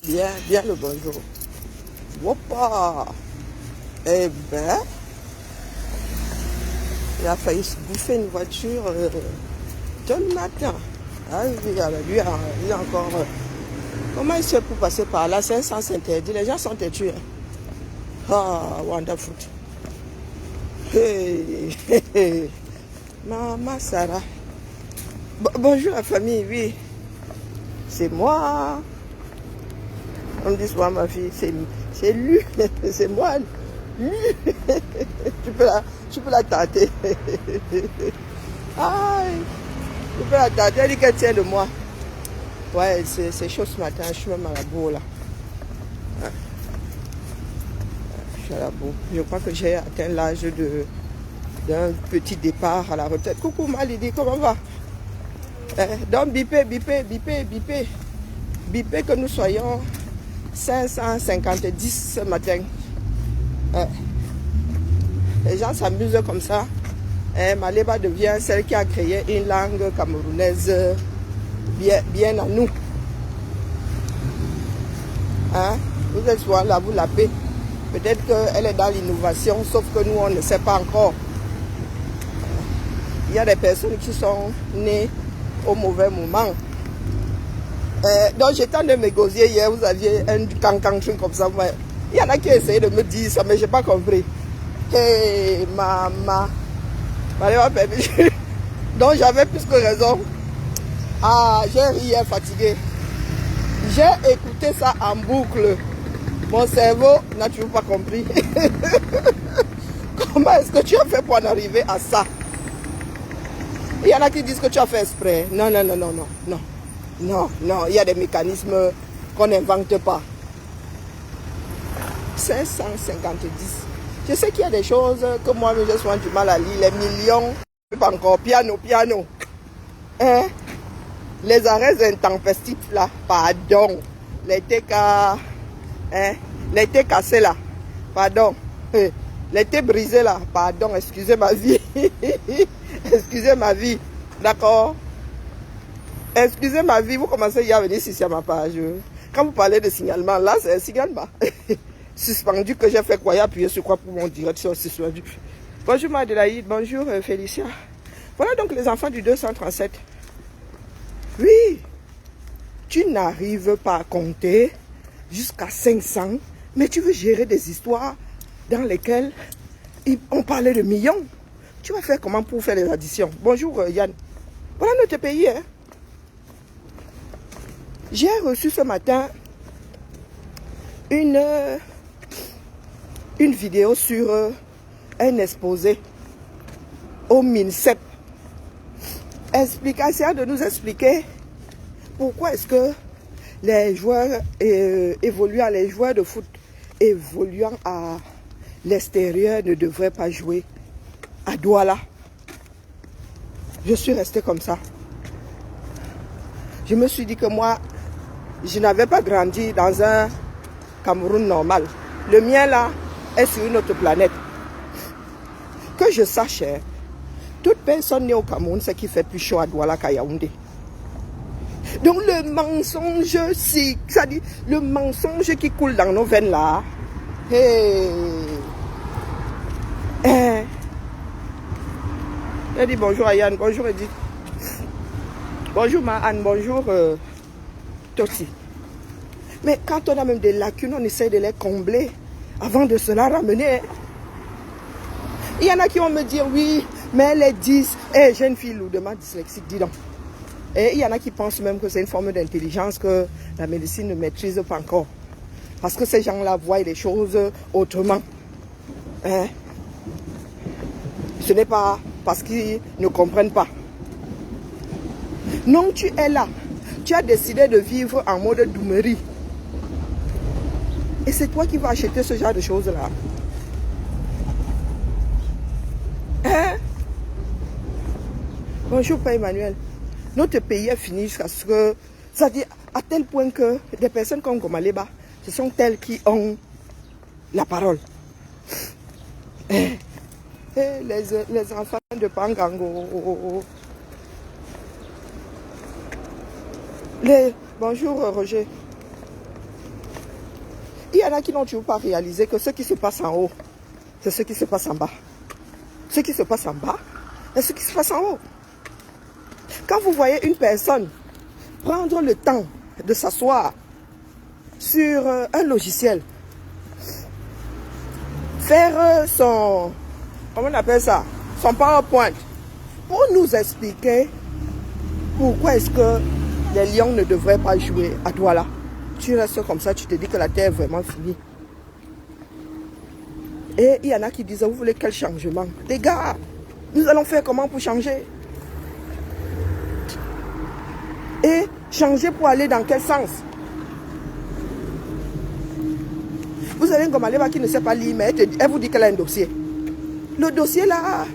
Bien, bien le bonjour. Woppa. Eh ben, il a failli se bouffer une voiture tôt le matin. Ah oui, alors lui, il a encore... comment il se fait pour passer par là? C'est un sens interdit. Les gens sont têtus. Hein. Ah, wonderful. Hey, hey, hey. Maman Sarah. Bonjour la famille, oui. C'est moi. On me dit souvent ma fille, c'est lui, c'est moi. Lui. tu peux la tâter. Aïe, tu peux la tâter, elle dit qu'elle tient de moi. Ouais, c'est chaud ce matin, je suis même à la bourre là. Ouais. Je suis à la bourre. Je crois que j'ai atteint l'âge d'un petit départ à la retraite. Coucou Malidi, comment va? Donc bipé que nous soyons 550 ce matin. Les gens s'amusent comme ça. Maléba devient celle qui a créé une langue camerounaise bien à nous. Hein? Vous êtes souvent là, vous l'appelez. Peut-être qu'elle est dans l'innovation, sauf que nous, on ne sait pas encore. Il y a des personnes qui sont nées au mauvais moment. Donc j'étais en train de me gosier hier, vous aviez un cancan truc comme ça. Il y en a qui essayaient de me dire ça, mais je n'ai pas compris. Hey, maman. Donc j'avais plus que raison. Ah, j'ai ri hier fatigué. J'ai écouté ça en boucle. Mon cerveau n'a toujours pas compris. Comment est-ce que tu as fait pour en arriver à ça? Il y en a qui disent que tu as fait exprès. Non. Non, il y a des mécanismes qu'on n'invente pas. 550. Je sais qu'il y a des choses que moi-même j'ai souvent du mal à lire. Les millions, pas encore, piano. Hein? Les arrêts intempestifs là, pardon. Les TK, hein? Les thés cassés là, pardon. Les thés brisés là, pardon, excusez ma vie. Excusez ma vie, d'accord? Excusez ma vie, vous commencez à venir ici à ma page. Quand vous parlez de signalement, là c'est un signalement. Suspendu que j'ai fait quoi? Appuyer sur quoi pour mon direct sur suspendu. Bonjour Madelaïde, bonjour Félicia. Voilà donc les enfants du 237. Oui, tu n'arrives pas à compter jusqu'à 500, mais tu veux gérer des histoires dans lesquelles on parlait de millions. Tu vas faire comment pour faire les additions? Bonjour Yann. Voilà notre pays. Hein? J'ai reçu ce matin une vidéo sur un exposé au MINSEP. Explication de nous expliquer pourquoi est-ce que les joueurs évoluant, les joueurs de foot évoluant à l'extérieur ne devraient pas jouer à Douala. Je suis restée comme ça. Je me suis dit que moi, je n'avais pas grandi dans un Cameroun normal. Le mien là est sur une autre planète. Que je sache, toute personne née au Cameroun, c'est qui fait plus chaud à Douala qu'à Yaoundé. Donc le mensonge, c'est-à-dire le mensonge qui coule dans nos veines là. Hey. Elle dit bonjour à Yann, bonjour Edith. Bonjour Anne, bonjour Toti. Mais quand on a même des lacunes, on essaie de les combler avant de se la ramener. Il y en a qui vont me dire oui, mais les 10, j'ai une fille lourdement dyslexique, dis donc. Et il y en a qui pensent même que c'est une forme d'intelligence que la médecine ne maîtrise pas encore. Parce que ces gens-là voient les choses autrement. Hein? Ce n'est pas parce qu'ils ne comprennent pas. Non, tu es là. Tu as décidé de vivre en mode doumerie. Et c'est toi qui vas acheter ce genre de choses-là. Hein? Bonjour, Père Emmanuel. Notre pays est fini jusqu'à ce que... C'est-à-dire à tel point que des personnes comme Gomaleba, ce sont elles qui ont la parole. Les enfants de Pangango. Bonjour Roger. Il y en a qui n'ont toujours pas réalisé que ce qui se passe en haut, c'est ce qui se passe en bas. Ce qui se passe en bas, c'est ce qui se passe en haut. Quand vous voyez une personne prendre le temps de s'asseoir sur un logiciel, faire son, comment on appelle ça, son PowerPoint, pour nous expliquer pourquoi est-ce que les lions ne devraient pas jouer à Douala. Tu restes comme ça, tu te dis que la terre est vraiment finie. Et il y en a qui disent, vous voulez quel changement? Les gars, nous allons faire comment pour changer? Et changer pour aller dans quel sens? Vous avez un Gomaleba qui ne sait pas lire, mais elle vous dit qu'elle a un dossier. Le dossier là,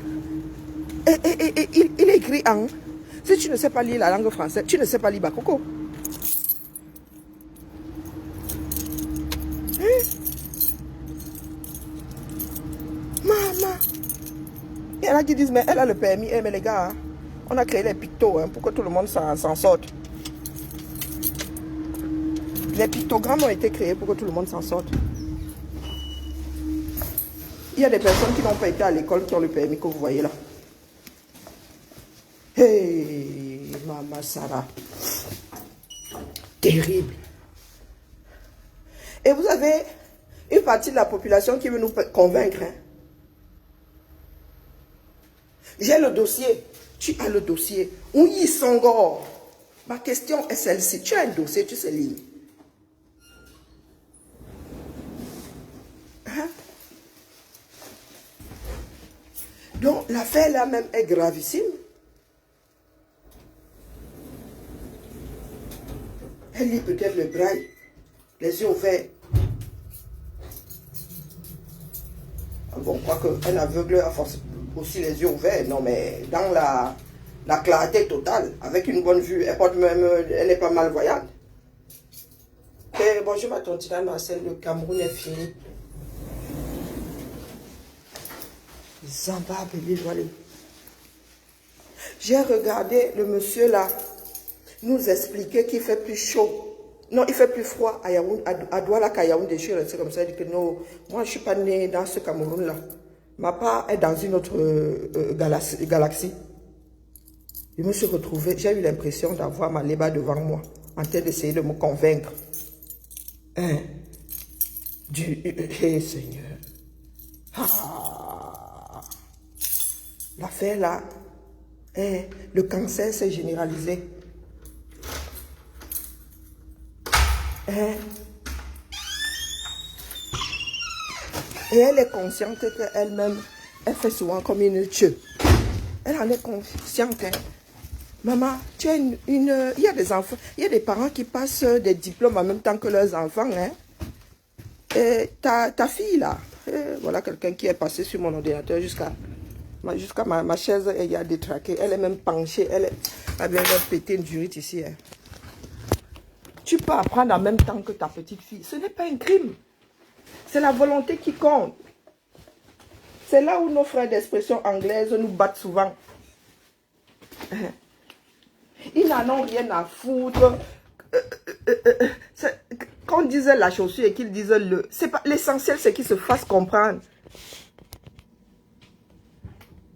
il est écrit en... Si tu ne sais pas lire la langue française, tu ne sais pas lire Bakoko. Maman. Il y en a qui disent, mais elle a le permis. Mais les gars, on a créé les pictos pour que tout le monde s'en sorte. Les pictogrammes ont été créés pour que tout le monde s'en sorte. Il y a des personnes qui n'ont pas été à l'école qui ont le permis que vous voyez là. Hey, Maman Sarah. Terrible. Et vous avez une partie de la population qui veut nous convaincre. Hein. J'ai le dossier. Tu as le dossier. Oui, Songor. Ma question est celle-ci. Tu as un dossier, tu sais lire. Hein? Donc, l'affaire là même est gravissime. Elle lit peut-être le braille, les yeux ouverts. Bon, quoi qu'un aveugle a aussi les yeux ouverts. Non, mais dans la clarté totale, avec une bonne vue, elle n'est pas malvoyante. Et bonjour ma tante Marcel, le Cameroun est fini. Zimbabwe, l'île. J'ai regardé le monsieur là nous expliquer qu'il fait plus chaud. Non, il fait plus froid à Douala qu'à Yaoundé. Je suis resté comme ça. Il dit que non, moi je ne suis pas né dans ce Cameroun là. Ma part est dans une autre galaxie. Je me suis retrouvé, j'ai eu l'impression d'avoir ma Léba devant moi, en train d'essayer de me convaincre. Hein? Hey, Seigneur. Ah. L'affaire là, le cancer s'est généralisé. Et elle est consciente qu'elle-même, elle fait souvent comme une tue. Elle en est consciente. Hein. Maman, tu as il y a des enfants, il y a des parents qui passent des diplômes en même temps que leurs enfants. Hein. Et ta fille là, voilà quelqu'un qui est passé sur mon ordinateur jusqu'à ma chaise, elle y a détraqué. Elle est même penchée, elle vient de péter une durite ici. Hein. Tu peux apprendre en même temps que ta petite fille. Ce n'est pas un crime. C'est la volonté qui compte. C'est là où nos frères d'expression anglaise nous battent souvent. Ils n'en ont rien à foutre. Quand on disait la chaussure et qu'ils disent le... L'essentiel, c'est qu'ils se fassent comprendre.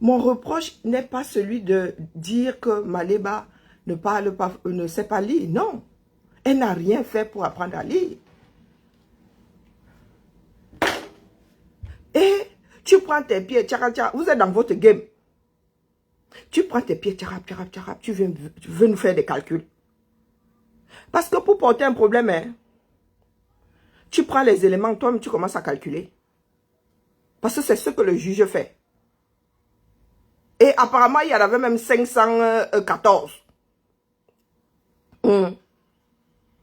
Mon reproche n'est pas celui de dire que Maléba ne parle pas, ne sait pas lire. Non. Elle n'a rien fait pour apprendre à lire. Et tu prends tes pieds, vous êtes dans votre game. Tu prends tes pieds, tu veux nous faire des calculs. Parce que pour porter un problème, hein, tu prends les éléments, toi-même tu commences à calculer. Parce que c'est ce que le juge fait. Et apparemment, il y en avait même 514.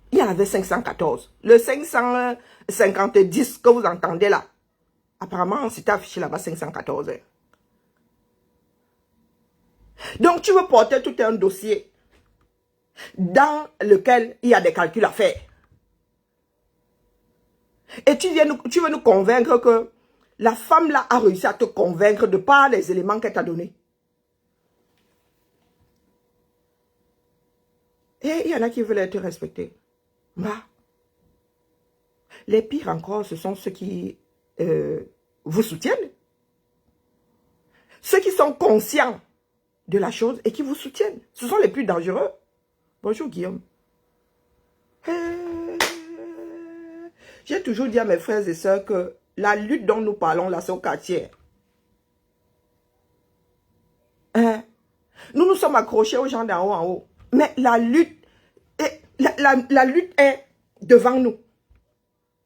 Il y en avait 514. Le 550 que vous entendez là, apparemment, c'était affiché là-bas 514. Donc, tu veux porter tout un dossier dans lequel il y a des calculs à faire. Et tu veux nous convaincre que la femme là a réussi à te convaincre de par les éléments qu'elle t'a donnés. Et il y en a qui veulent être respectés. Bah. Les pires encore, ce sont ceux qui vous soutiennent. Ceux qui sont conscients de la chose et qui vous soutiennent. Ce sont les plus dangereux. Bonjour Guillaume. J'ai toujours dit à mes frères et sœurs que la lutte dont nous parlons là, c'est au quartier. Nous nous sommes accrochés aux gens d'en haut en haut. Mais la lutte, la lutte est devant nous.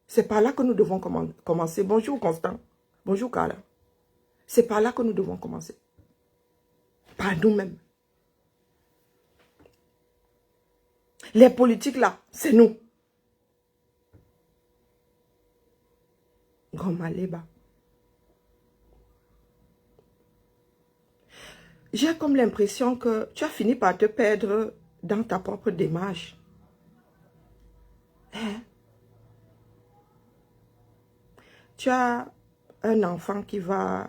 C'est par là que nous devons commencer. Bonjour Constant. Bonjour Carla. C'est par là que nous devons commencer. Par nous-mêmes. Les politiques là, c'est nous. Gomaleba. J'ai comme l'impression que tu as fini par te perdre dans ta propre démarche. Tu as un enfant qui va...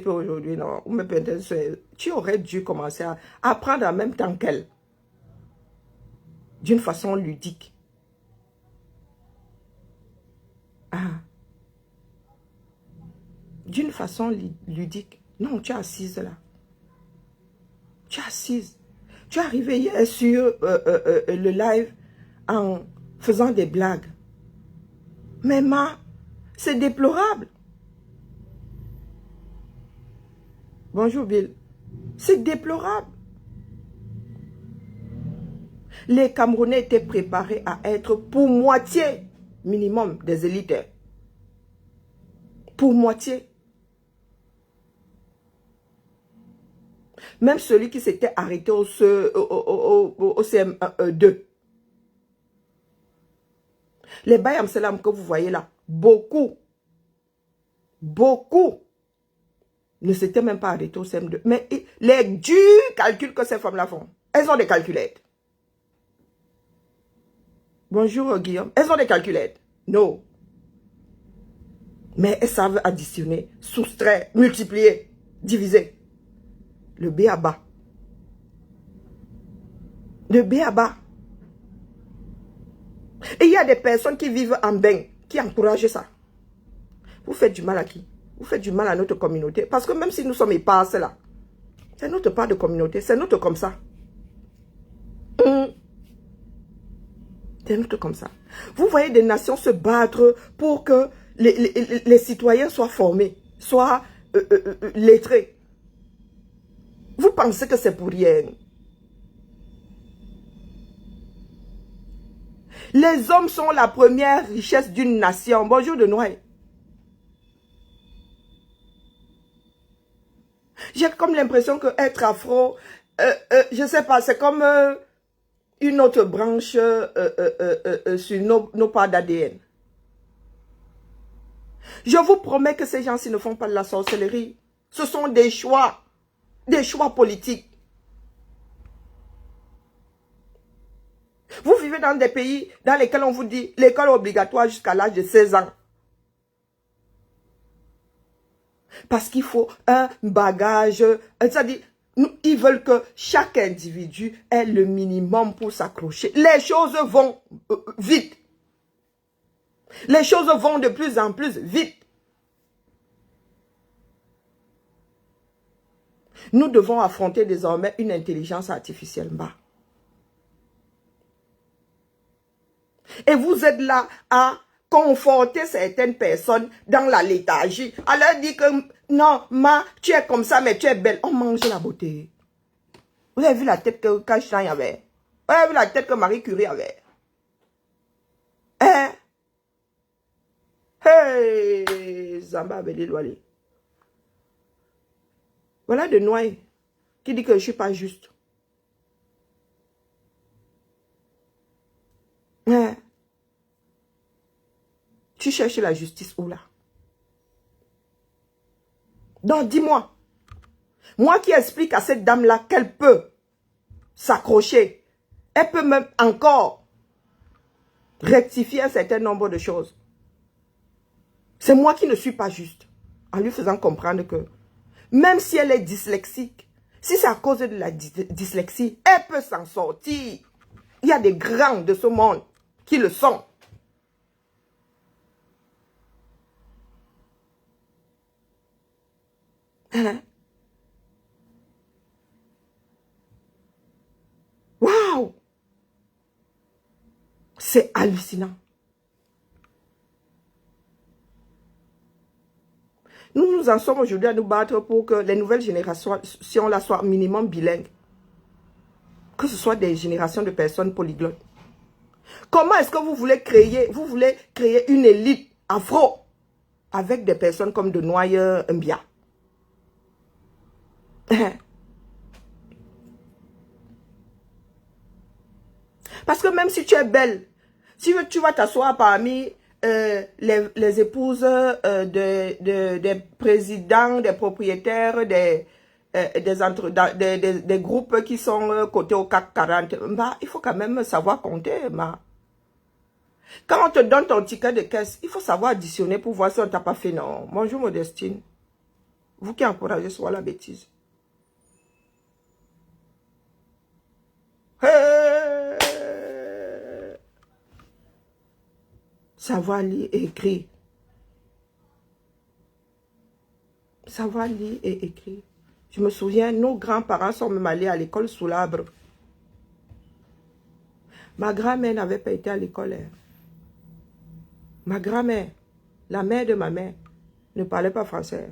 aujourd'hui, non? Tu aurais dû commencer à apprendre en même temps qu'elle. D'une façon ludique. D'une façon ludique. Non, tu es assise là. Tu es assise. Tu es arrivée hier sur le live en faisant des blagues. Mais c'est déplorable. Bonjour Bill. C'est déplorable. Les Camerounais étaient préparés à être pour moitié minimum des élites. Pour moitié. Même celui qui s'était arrêté au CM2. Les Bayam Salam que vous voyez là, beaucoup ne s'étaient même pas arrêtés au CM2. Mais les durs calculs que ces femmes-là font, elles ont des calculettes. Bonjour Guillaume, elles ont des calculettes. Non. Mais elles savent additionner, soustraire, multiplier, diviser. Le B à bas. Le B à bas. Et il y a des personnes qui vivent en bain, qui encouragent ça. Vous faites du mal à qui? Vous faites du mal à notre communauté. Parce que même si nous sommes éparses là, c'est notre part de communauté, c'est notre comme ça. C'est notre comme ça. Vous voyez des nations se battre pour que les citoyens soient formés, soient lettrés. Vous pensez que c'est pour rien. Les hommes sont la première richesse d'une nation. Bonjour de Noël. J'ai comme l'impression que être afro, je sais pas, c'est comme une autre branche sur nos parts d'ADN. Je vous promets que ces gens-ci ne font pas de la sorcellerie. Ce sont des choix politiques. Vous vivez dans des pays dans lesquels on vous dit l'école obligatoire jusqu'à l'âge de 16 ans. Parce qu'il faut un bagage, c'est-à-dire, ils veulent que chaque individu ait le minimum pour s'accrocher. Les choses vont vite. Les choses vont de plus en plus vite. Nous devons affronter désormais une intelligence artificielle bas. Et vous êtes là à conforter certaines personnes dans la léthargie. À leur dire que non, tu es comme ça, mais tu es belle. On mange la beauté. Vous avez vu la tête que Kachan avait? Vous avez vu la tête que Marie Curie avait? Hein? Hey, Zamba Belilwali. Voilà de Noé qui dit que je ne suis pas juste. Hein? Tu cherches la justice où là? Donc dis-moi, moi qui explique à cette dame-là qu'elle peut s'accrocher, elle peut même encore rectifier un certain nombre de choses. C'est moi qui ne suis pas juste, en lui faisant comprendre que même si elle est dyslexique, si c'est à cause de la dyslexie, elle peut s'en sortir. Il y a des grands de ce monde qui le sont. Hein? Waouh! C'est hallucinant. Nous en sommes aujourd'hui à nous battre pour que les nouvelles générations, si on la soit minimum bilingue, que ce soit des générations de personnes polyglottes. Comment est-ce que vous voulez créer une élite afro avec des personnes comme de Noyer Mbia? Parce que même si tu es belle, si tu vas t'asseoir parmi les épouses des présidents, des propriétaires, des groupes qui sont cotés au CAC 40, bah, il faut quand même savoir compter. Bah. Quand on te donne ton ticket de caisse, il faut savoir additionner pour voir si on t'a pas fait non. Bonjour Modestine. Vous qui encouragez soit la bêtise. Hey! Savoir lire et écrire. Savoir lire et écrire. Je me souviens, nos grands-parents sont même allés à l'école sous l'arbre. Ma grand-mère n'avait pas été à l'école. Hein. Ma grand-mère, la mère de ma mère, ne parlait pas français.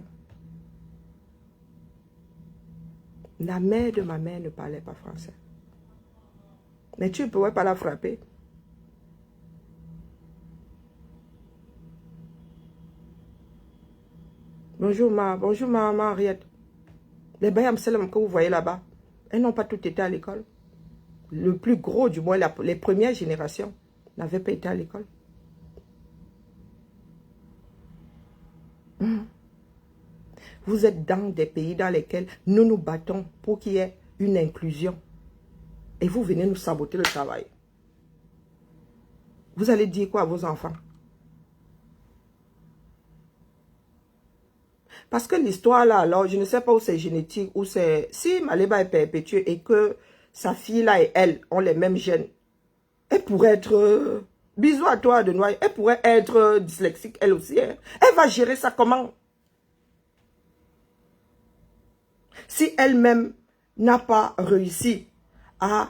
La mère de ma mère ne parlait pas français. Mais tu ne pouvais pas la frapper. Bonjour maman Henriette. Les Bayam Selem que vous voyez là-bas, elles n'ont pas toutes été à l'école. Le plus gros, du moins les premières générations, n'avaient pas été à l'école. Vous êtes dans des pays dans lesquels nous nous battons pour qu'il y ait une inclusion. Et vous venez nous saboter le travail. Vous allez dire quoi à vos enfants? Parce que l'histoire là, alors, je ne sais pas où c'est génétique, où c'est... Si Maléba est perpétuée et que sa fille là et elle ont les mêmes gènes, elle pourrait être... bisous à toi de Noyer, elle pourrait être dyslexique elle aussi. Hein. Elle va gérer ça comment? Si elle-même n'a pas réussi à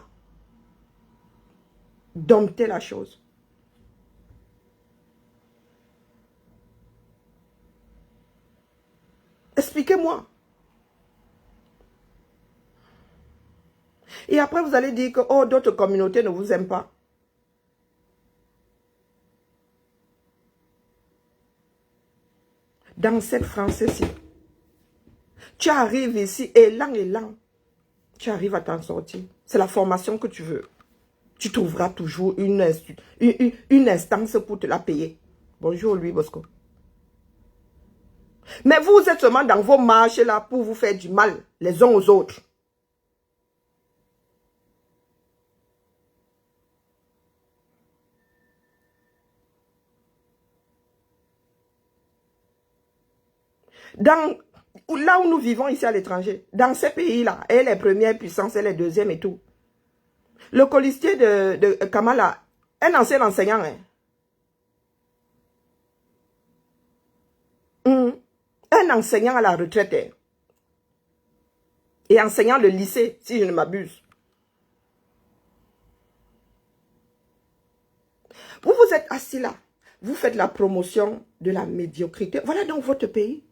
dompter la chose. Expliquez-moi. Et après, vous allez dire que oh, d'autres communautés ne vous aiment pas. Dans cette France-ci, tu arrives ici, élan, tu arrives à t'en sortir. C'est la formation que tu veux. Tu trouveras toujours une instance pour te la payer. Bonjour, Louis Bosco. Mais vous êtes seulement dans vos marches là pour vous faire du mal les uns aux autres. Là où nous vivons ici à l'étranger, dans ces pays-là, et les premières puissances et les deuxièmes et tout, le colistier de Kamala, un ancien enseignant, hein. Un enseignant à la retraite, hein. Et enseignant le lycée, si je ne m'abuse. Vous vous êtes assis là, vous faites la promotion de la médiocrité. Voilà donc votre pays.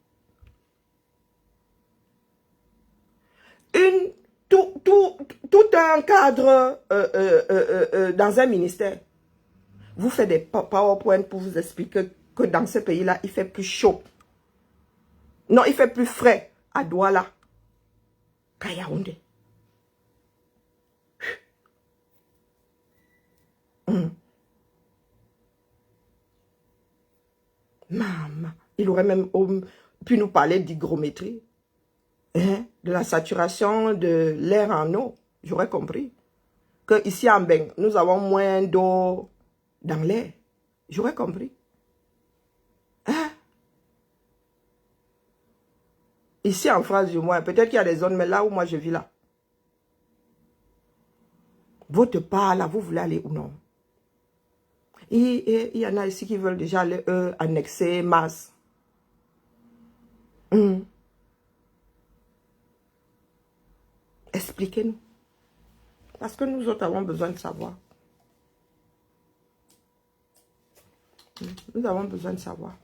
Tout un cadre dans un ministère. Vous faites des PowerPoint pour vous expliquer que dans ce pays-là, il fait plus chaud. Non, il fait plus frais à Douala qu'à Yaoundé. Maman, il aurait même pu nous parler d'hygrométrie. Hein, de la saturation de l'air en eau. J'aurais compris. Que ici en Beng, nous avons moins d'eau dans l'air. J'aurais compris. Hein? Ici en France, du moins, peut-être qu'il y a des zones, mais là où moi je vis là. Votre part là, vous voulez aller ou non? Il y en a ici qui veulent déjà aller, annexer Mars. Expliquez-nous. Parce que nous autres avons besoin de savoir. Nous avons besoin de savoir.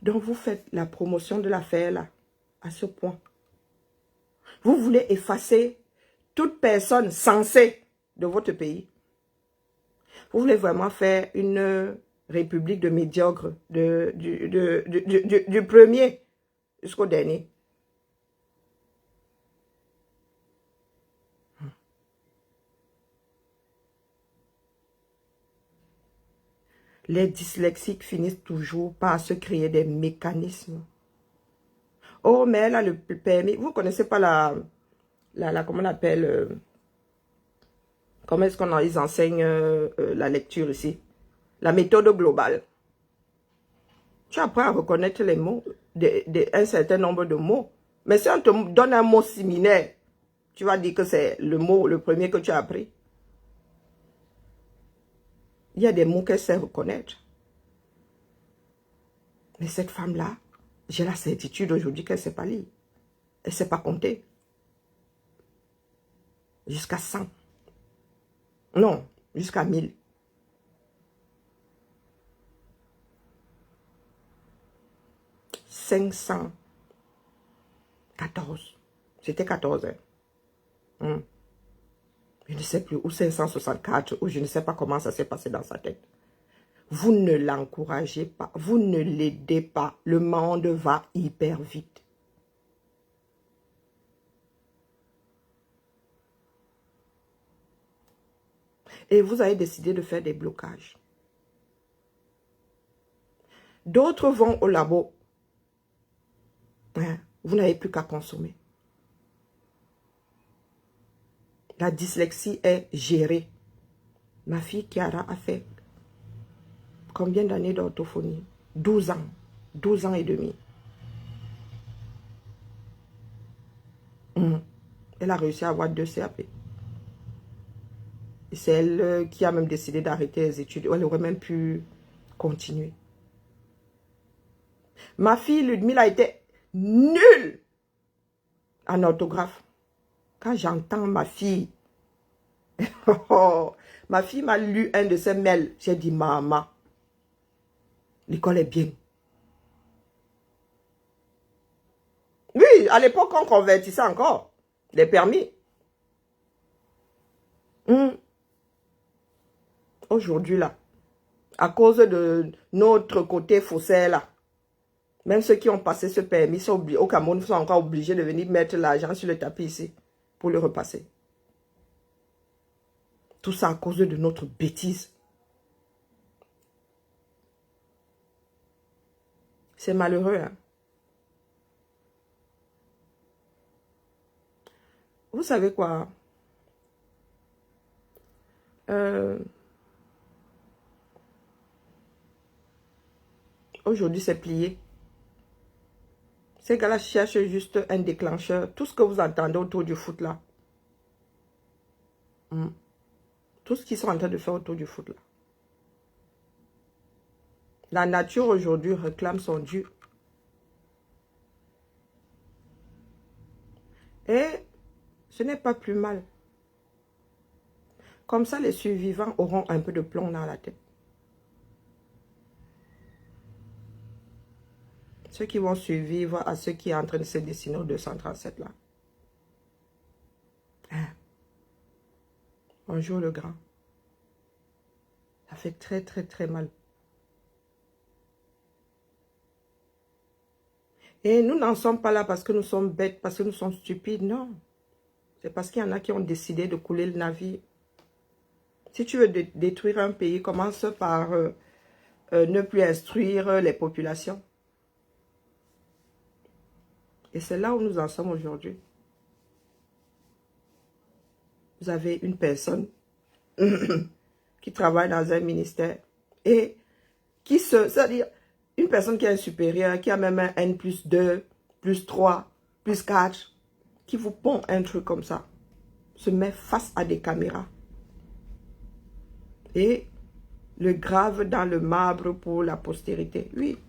Donc, vous faites la promotion de l'affaire là, à ce point. Vous voulez effacer toute personne censée de votre pays. Vous voulez vraiment faire une république de médiocres, du premier jusqu'au dernier. Les dyslexiques finissent toujours par se créer des mécanismes. Oh, mais elle a le permis. Vous ne connaissez pas comment on appelle, comment est-ce qu'ils enseignent la lecture ici? La méthode globale. Tu apprends à reconnaître les mots, un certain nombre de mots. Mais si on te donne un mot similaire, tu vas dire que c'est le premier que tu as appris. Il y a des mots qu'elle sait reconnaître. Mais cette femme-là, j'ai la certitude aujourd'hui qu'elle ne sait pas lire. Elle ne sait pas compter. Jusqu'à 100. Non, jusqu'à 1000. « 514. C'était 14. Hein? Je ne sais plus, ou 564, ou je ne sais pas comment ça s'est passé dans sa tête. Vous ne l'encouragez pas, vous ne l'aidez pas. Le monde va hyper vite. Et vous avez décidé de faire des blocages. D'autres vont au labo. Hein? Vous n'avez plus qu'à consommer. La dyslexie est gérée. Ma fille Chiara a fait combien d'années d'orthophonie? 12 ans. 12 ans et demi. Elle a réussi à avoir 2 CAP. Et c'est elle qui a même décidé d'arrêter les études. Elle aurait même pu continuer. Ma fille Ludmila a été nulle en orthographe. Quand j'entends ma fille, ma fille m'a lu un de ses mails. J'ai dit, maman, l'école est bien. Oui, à l'époque, on convertissait encore les permis. Aujourd'hui, là, à cause de notre côté faussaire, là, même ceux qui ont passé ce permis sont au Cameroun sont encore obligés de venir mettre l'argent sur le tapis ici pour le repasser. Tout ça à cause de notre bêtise. C'est malheureux, hein. Vous savez quoi? Aujourd'hui, c'est plié. Ces gars-là cherchent juste un déclencheur. Tout ce que vous entendez autour du foot, là. Tout ce qu'ils sont en train de faire autour du foot, là. La nature, aujourd'hui, réclame son dû. Et ce n'est pas plus mal. Comme ça, les survivants auront un peu de plomb dans la tête. Ceux qui vont survivre à ceux qui sont en train de se dessiner au 237 là. Hein? Bonjour le grand. Ça fait très très très mal. Et nous n'en sommes pas là parce que nous sommes bêtes, parce que nous sommes stupides, non. C'est parce qu'il y en a qui ont décidé de couler le navire. Si tu veux détruire un pays, commence par ne plus instruire les populations. Et c'est là où nous en sommes aujourd'hui. Vous avez une personne qui travaille dans un ministère et qui c'est-à-dire une personne qui est un supérieur, qui a même un N plus 2, plus 3, plus 4, qui vous pond un truc comme ça, se met face à des caméras et le grave dans le marbre pour la postérité. Oui,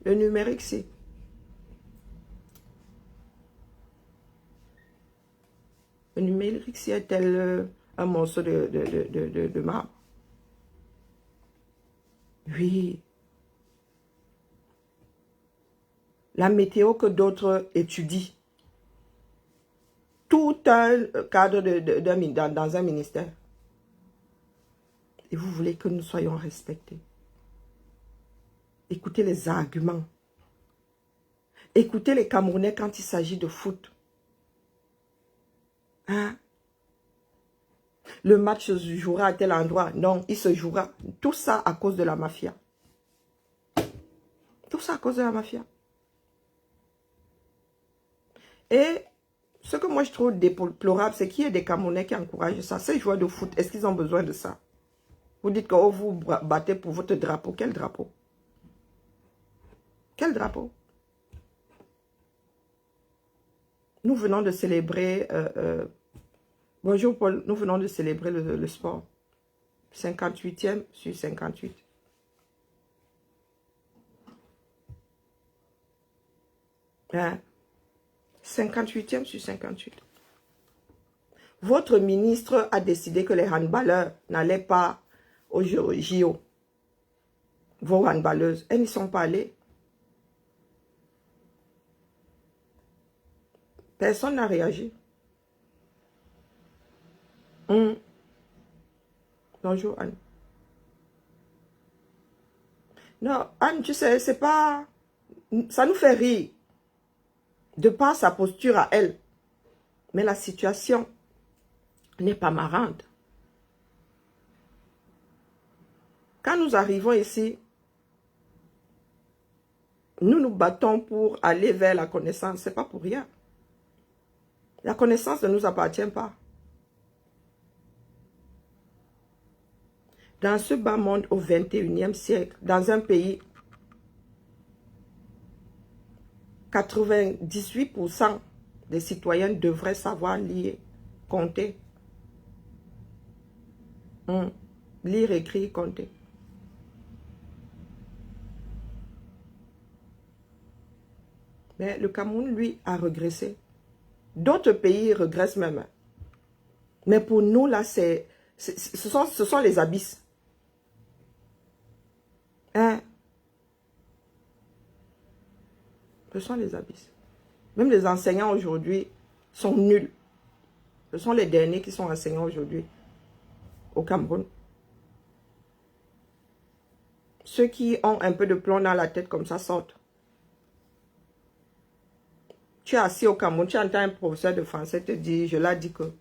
le numérique, c'est. L'Amérique, si est-elle un morceau de marbre? Oui. La météo que d'autres étudient. Tout un cadre dans un ministère. Et vous voulez que nous soyons respectés. Écoutez les arguments. Écoutez les Camerounais quand il s'agit de foot. Hein? Le match se jouera à tel endroit. Non, il se jouera. Tout ça à cause de la mafia. Tout ça à cause de la mafia. Et ce que moi je trouve déplorable, c'est qu'il y a des Camerounais qui encouragent ça. Ces joueurs de foot, est-ce qu'ils ont besoin de ça? Vous dites que oh, vous battez pour votre drapeau. Quel drapeau? Quel drapeau? Nous venons de célébrer... bonjour Paul, nous venons de célébrer le sport. 58e sur 58. Hein? 58e sur 58. Votre ministre a décidé que les handballeurs n'allaient pas au JO. Vos handballeuses, elles n'y sont pas allées. Personne n'a réagi. Bonjour Anne. Non, Anne, tu sais, c'est pas... Ça nous fait rire. De par sa posture à elle. Mais la situation n'est pas marrante. Quand nous arrivons ici, nous nous battons pour aller vers la connaissance. Ce n'est pas pour rien. La connaissance ne nous appartient pas. Dans ce bas monde au 21e siècle, dans un pays, 98% des citoyens devraient savoir lire, compter. Lire, écrire, compter. Mais le Cameroun, lui, a régressé. D'autres pays régressent même. Mais pour nous, là, ce sont les abysses. Hein? Ce sont les abysses. Même les enseignants aujourd'hui sont nuls. Ce sont les derniers qui sont enseignants aujourd'hui au Cameroun. Ceux qui ont un peu de plomb dans la tête comme ça sortent. Tu es assis au Cameroun, tu entends un professeur de français te dire, je l'ai dit que.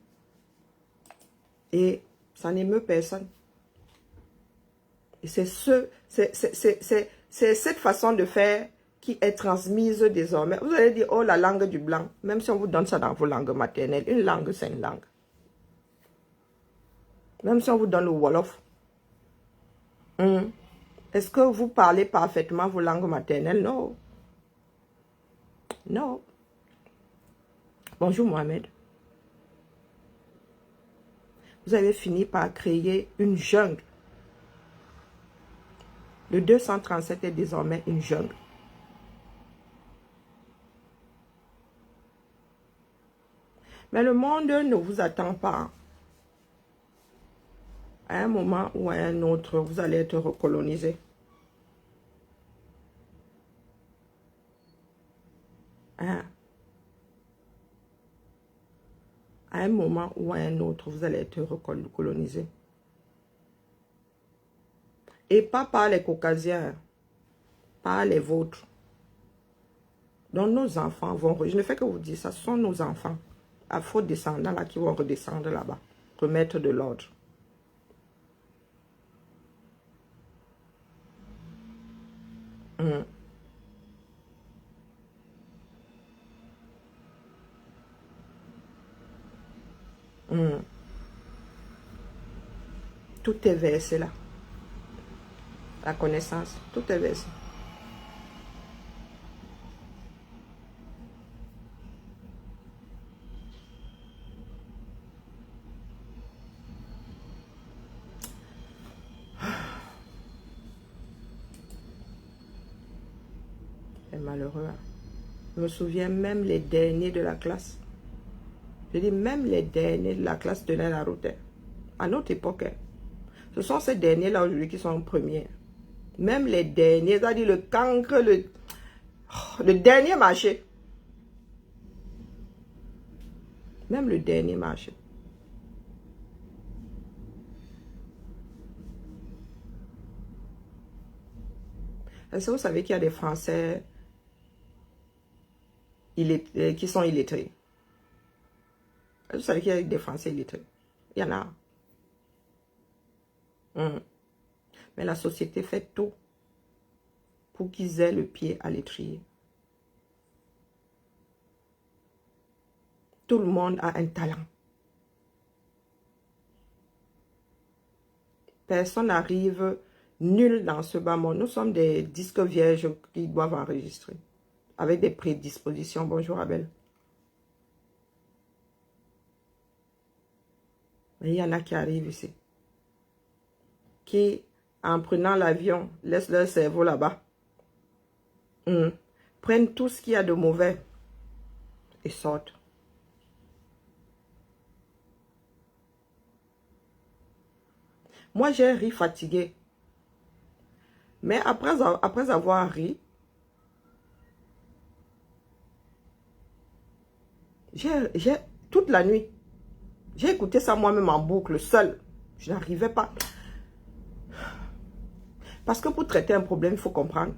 Et ça n'émeut personne. Et c'est cette façon de faire qui est transmise désormais. Vous allez dire, oh, la langue du blanc. Même si on vous donne ça dans vos langues maternelles. Une langue, c'est une langue. Même si on vous donne le Wolof. Est-ce que vous parlez parfaitement vos langues maternelles? Non. Non. Bonjour Mohamed. Vous avez fini par créer une jungle. Le 237 est désormais une jungle. Mais le monde ne vous attend pas. À un moment ou à un autre, vous allez être recolonisé. Hein? À un moment ou à un autre, vous allez être recolonisé. Et pas par les Caucasiens, par les vôtres. Donc nos enfants vont... Je ne fais que vous dire ça, ce sont nos enfants afro-descendants là qui vont redescendre là-bas, remettre de l'ordre. Tout est versé là. La connaissance, tout est versé. C'est malheureux. Hein? Je me souviens même les derniers de la classe. Je dis, même les derniers de la classe tenaient la route. À notre époque, ce sont ces derniers-là aujourd'hui qui sont en première. Même les derniers, c'est-à-dire le cancre, le dernier marché. Même le dernier marché. Est-ce que vous savez qu'il y a des Français qui sont illettrés? Est-ce que vous savez qu'il y a des Français illettrés? Il y en a. Mais la société fait tout pour qu'ils aient le pied à l'étrier. Tout le monde a un talent. Personne n'arrive nul dans ce bas monde. Nous sommes des disques vierges qui doivent enregistrer. Avec des prédispositions. Bonjour Abel. Mais il y en a qui arrivent ici. Qui, en prenant l'avion, laissent leur cerveau là-bas. Prennent tout ce qu'il y a de mauvais et sortent. Moi, j'ai ri fatigué. Mais après avoir ri, toute la nuit, j'ai écouté ça moi-même en boucle, seul. Je n'arrivais pas. Parce que pour traiter un problème, il faut comprendre.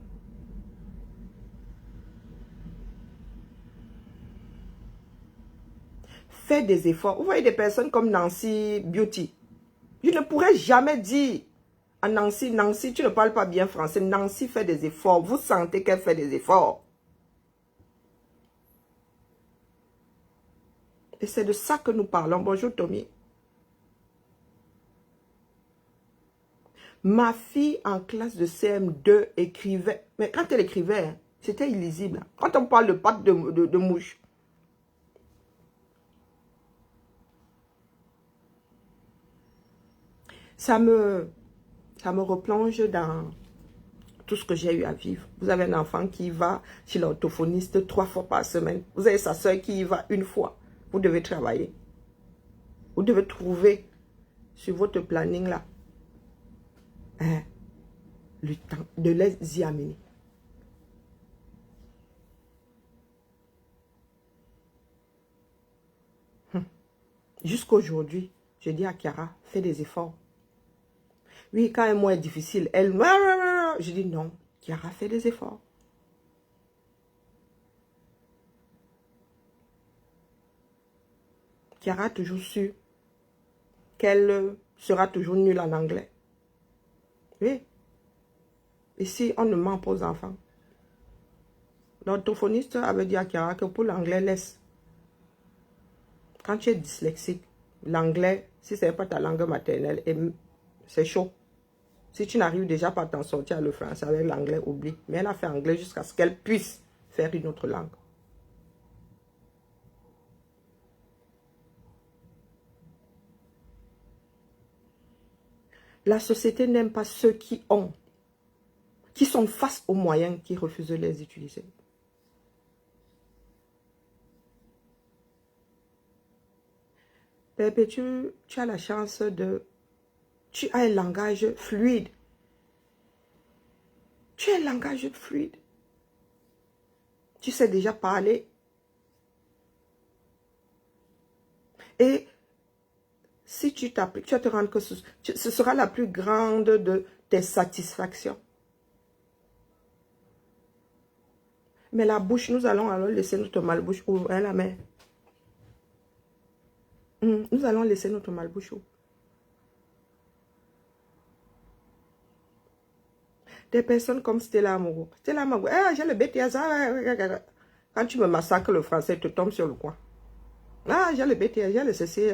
Faites des efforts. Vous voyez des personnes comme Nancy Beauty. Je ne pourrais jamais dire à Nancy, Nancy, tu ne parles pas bien français. Nancy fait des efforts. Vous sentez qu'elle fait des efforts. Et c'est de ça que nous parlons. Bonjour Tommy. Ma fille en classe de CM2 écrivait. Mais quand elle écrivait, c'était illisible. Quand on parle de pattes de mouche. Ça me replonge dans tout ce que j'ai eu à vivre. Vous avez un enfant qui va chez l'orthophoniste 3 fois par semaine. Vous avez sa soeur qui y va 1 fois. Vous devez travailler. Vous devez trouver sur votre planning là le temps de les y amener. Jusqu'aujourd'hui, je dis à Chiara, fais des efforts. Oui, quand un mois est difficile, elle... Je dis non, Chiara, fais des efforts. Chiara a toujours su qu'elle sera toujours nulle en anglais. Oui. Ici, on ne ment pas aux enfants. L'orthophoniste avait dit à Chiara que pour l'anglais, laisse. Quand tu es dyslexique, l'anglais, si ce n'est pas ta langue maternelle, c'est chaud. Si tu n'arrives déjà pas à t'en sortir à le français avec l'anglais, oublie. Mais elle a fait anglais jusqu'à ce qu'elle puisse faire une autre langue. La société n'aime pas ceux qui sont face aux moyens qui refusent de les utiliser. Bébé, tu as la chance de... Tu as un langage fluide. Tu as un langage fluide. Tu sais déjà parler. Et si tu t'appliques, tu vas te rendre que ce sera la plus grande de tes satisfactions. Mais la bouche, nous allons alors laisser notre malbouche ouvrir la main. Nous allons laisser notre malbouche ouvrir. Des personnes comme Stella Amogo. Stella Amogo, j'ai le BTS. Quand tu me massacres le français, tu tombes sur le coin. J'ai le BTS, j'ai le ceci.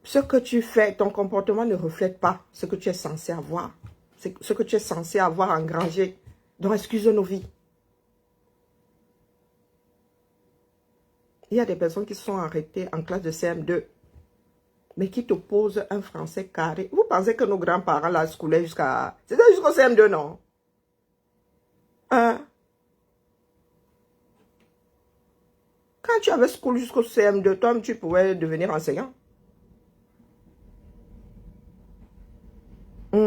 Ce que tu fais, ton comportement ne reflète pas ce que tu es censé avoir. C'est ce que tu es censé avoir engrangé. Donc, excuse nos vies. Il y a des personnes qui se sont arrêtées en classe de CM2, mais qui te posent un français carré. Vous pensez que nos grands-parents là scolaient jusqu'à... C'était jusqu'au CM2, non? Quand tu avais school jusqu'au CM2, toi, tu pouvais devenir enseignant. Tu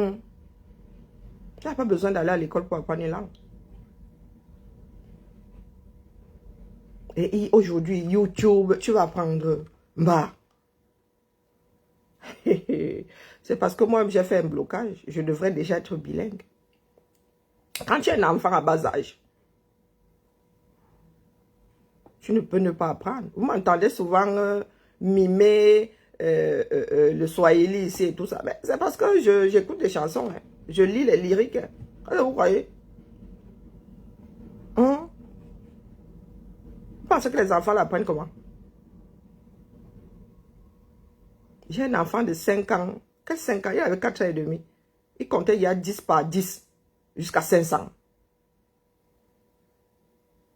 n'as pas besoin d'aller à l'école pour apprendre une langue. Et aujourd'hui, YouTube, tu vas apprendre. Bah. C'est parce que moi, j'ai fait un blocage. Je devrais déjà être bilingue. Quand tu es un enfant à bas âge, tu ne peux ne pas apprendre. Vous m'entendez souvent mimer le swahili ici et tout ça. C'est parce que j'écoute des chansons. Hein. Je lis les lyriques. Hein. Qu'est-ce que vous croyez? Hein? Vous pensez que les enfants l'apprennent comment? J'ai un enfant de 5 ans. Quel 5 ans? Il avait 4 ans et demi. Il comptait il y a 10 par 10 jusqu'à 500.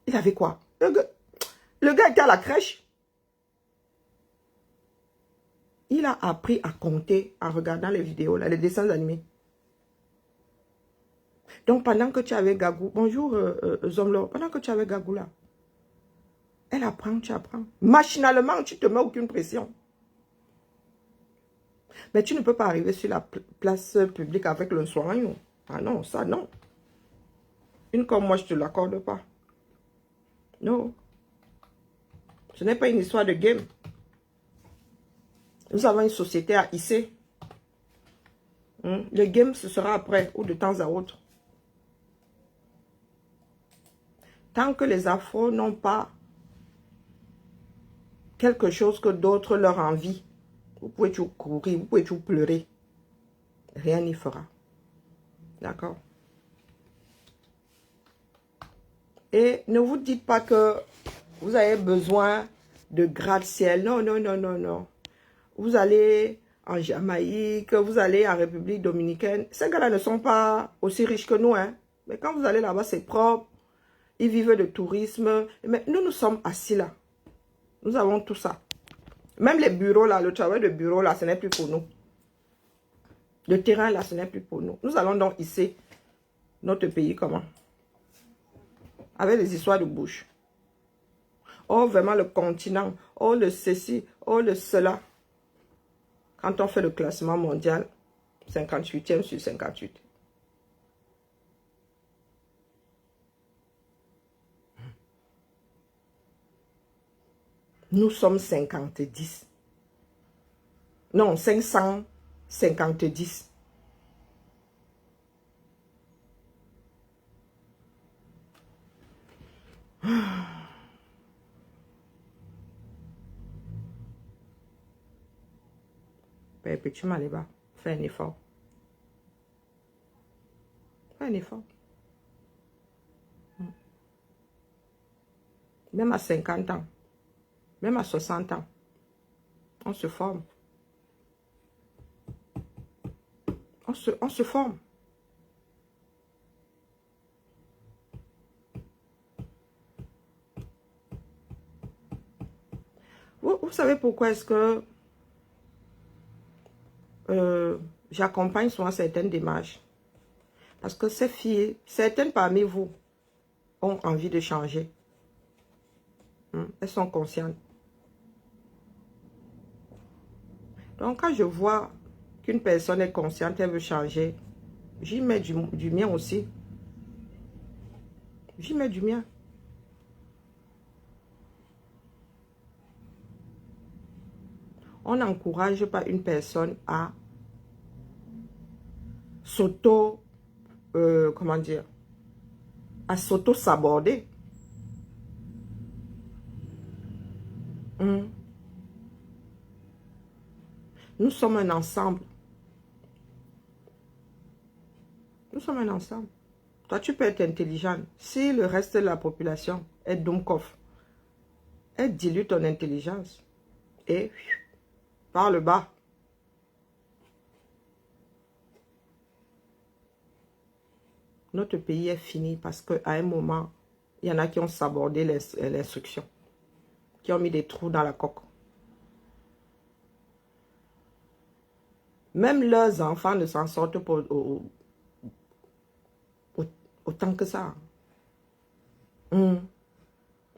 Il avait quoi? Le gars était à la crèche. Il a appris à compter en regardant les vidéos, là, les dessins animés. Donc, pendant que tu avais Gagou, bonjour Zomlo, pendant que tu avais Gagou là, elle apprend, tu apprends. Machinalement, tu te mets aucune pression. Mais tu ne peux pas arriver sur la place publique avec le soin. Ah non, ça non. Une comme moi, je ne te l'accorde pas. Non. Ce n'est pas une histoire de game. Nous avons une société à hisser. Le game, ce sera après ou de temps à autre. Tant que les afros n'ont pas quelque chose que d'autres leur envient, vous pouvez toujours courir, vous pouvez toujours pleurer. Rien n'y fera. D'accord? Et ne vous dites pas que vous avez besoin de gratte-ciel. Non, non, non, non, non. Vous allez en Jamaïque, vous allez en République dominicaine. Ces gars-là ne sont pas aussi riches que nous. Hein? Mais quand vous allez là-bas, c'est propre. Ils vivent de tourisme. Mais nous, nous sommes assis là. Nous avons tout ça. Même les bureaux là, le travail de bureau là, ce n'est plus pour nous. Le terrain là, ce n'est plus pour nous. Nous allons donc hisser notre pays comment? Avec des histoires de bouche. Oh, vraiment le continent. Oh, le ceci. Oh, le cela. Quand on fait le classement mondial, 58e sur 58. Nous sommes 50-10. Non, 550-10. Puis tu m'as là-bas. Fais un effort. Fais un effort. Même à 50 ans. Même à 60 ans. On se forme. On se forme. Vous savez pourquoi est-ce que j'accompagne souvent certaines démarches? Parce que ces filles, certaines parmi vous ont envie de changer. Elles sont conscientes. Donc quand je vois qu'une personne est consciente, elle veut changer, j'y mets du mien aussi. J'y mets du mien. On n'encourage pas une personne à comment dire, à s'auto-saborder. Nous sommes un ensemble. Nous sommes un ensemble. Toi, tu peux être intelligent. Si le reste de la population est Dumkov, elle dilue ton intelligence. Et par le bas. Notre pays est fini parce qu'à un moment, il y en a qui ont sabordé l'instruction. Qui ont mis des trous dans la coque. Même leurs enfants ne s'en sortent pas autant que ça.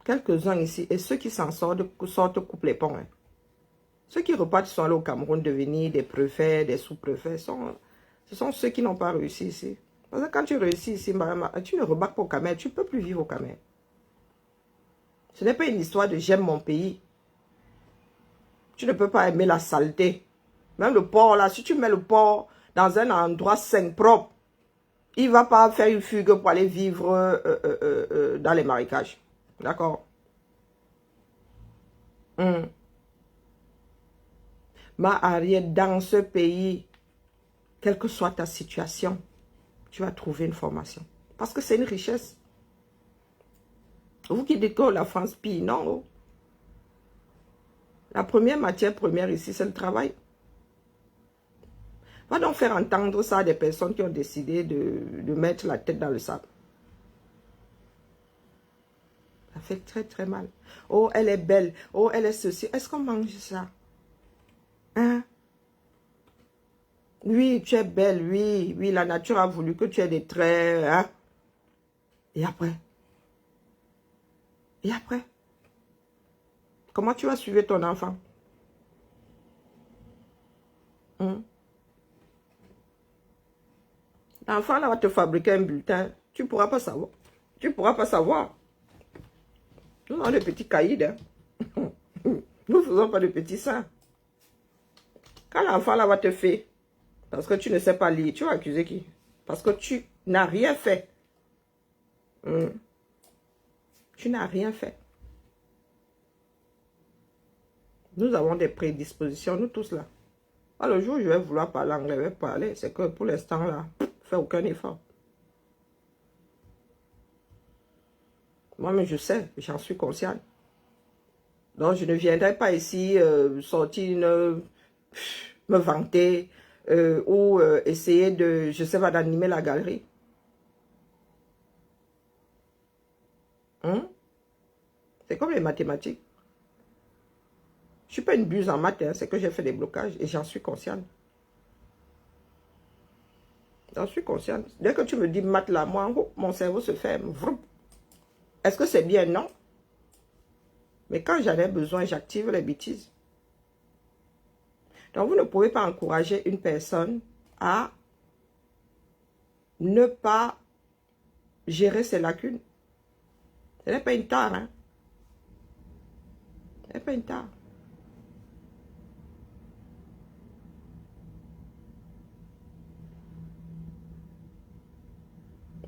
Quelques-uns ici. Et ceux qui s'en sortent coupent les ponts. Hein. Ceux qui repartent sont allés au Cameroun devenir des préfets, des sous-préfets. Ce sont ceux qui n'ont pas réussi ici. Parce que quand tu réussis ici, tu ne rebarques pas au Cameroun. Tu ne peux plus vivre au Cameroun. Ce n'est pas une histoire de j'aime mon pays. Tu ne peux pas aimer la saleté. Même le porc, là, si tu mets le porc dans un endroit sain, propre, il ne va pas faire une fugue pour aller vivre dans les marécages. D'accord? Ma Ariel, dans ce pays, quelle que soit ta situation, tu vas trouver une formation. Parce que c'est une richesse. Vous qui dites que la France pille, non. Oh. La première matière première ici, c'est le travail. Va donc faire entendre ça à des personnes qui ont décidé de mettre la tête dans le sable. Ça fait très très mal. Oh, elle est belle. Oh, elle est ceci. Est-ce qu'on mange ça? Hein? Oui, tu es belle. Oui, oui, la nature a voulu que tu aies des traits. Hein? Et après? Et après? Comment tu vas suivre ton enfant? L'enfant là va te fabriquer un bulletin. Tu ne pourras pas savoir. Tu ne pourras pas savoir. Nous avons des petits caïds. Hein? Nous ne faisons pas de petits seins. Quand l'enfant là va te faire, parce que tu ne sais pas lire, tu vas accuser qui? Parce que tu n'as rien fait. Tu n'as rien fait. Nous avons des prédispositions, nous tous là. Alors, le jour où je vais vouloir parler anglais, je vais parler. C'est que pour l'instant là, fais aucun effort. Moi-même, je sais, j'en suis consciente. Donc, je ne viendrai pas ici sortir me vanter ou essayer de, je sais pas, d'animer la galerie. C'est comme les mathématiques. Je ne suis pas une buse en maths, hein, c'est que j'ai fait des blocages et j'en suis consciente. J'en suis consciente. Dès que tu me dis maths là, moi, mon cerveau se ferme. Est-ce que c'est bien? Non. Mais quand j'en ai besoin, j'active les bêtises. Donc, vous ne pouvez pas encourager une personne à ne pas gérer ses lacunes. Ce n'est pas une tare, hein. Ce n'est pas une tare.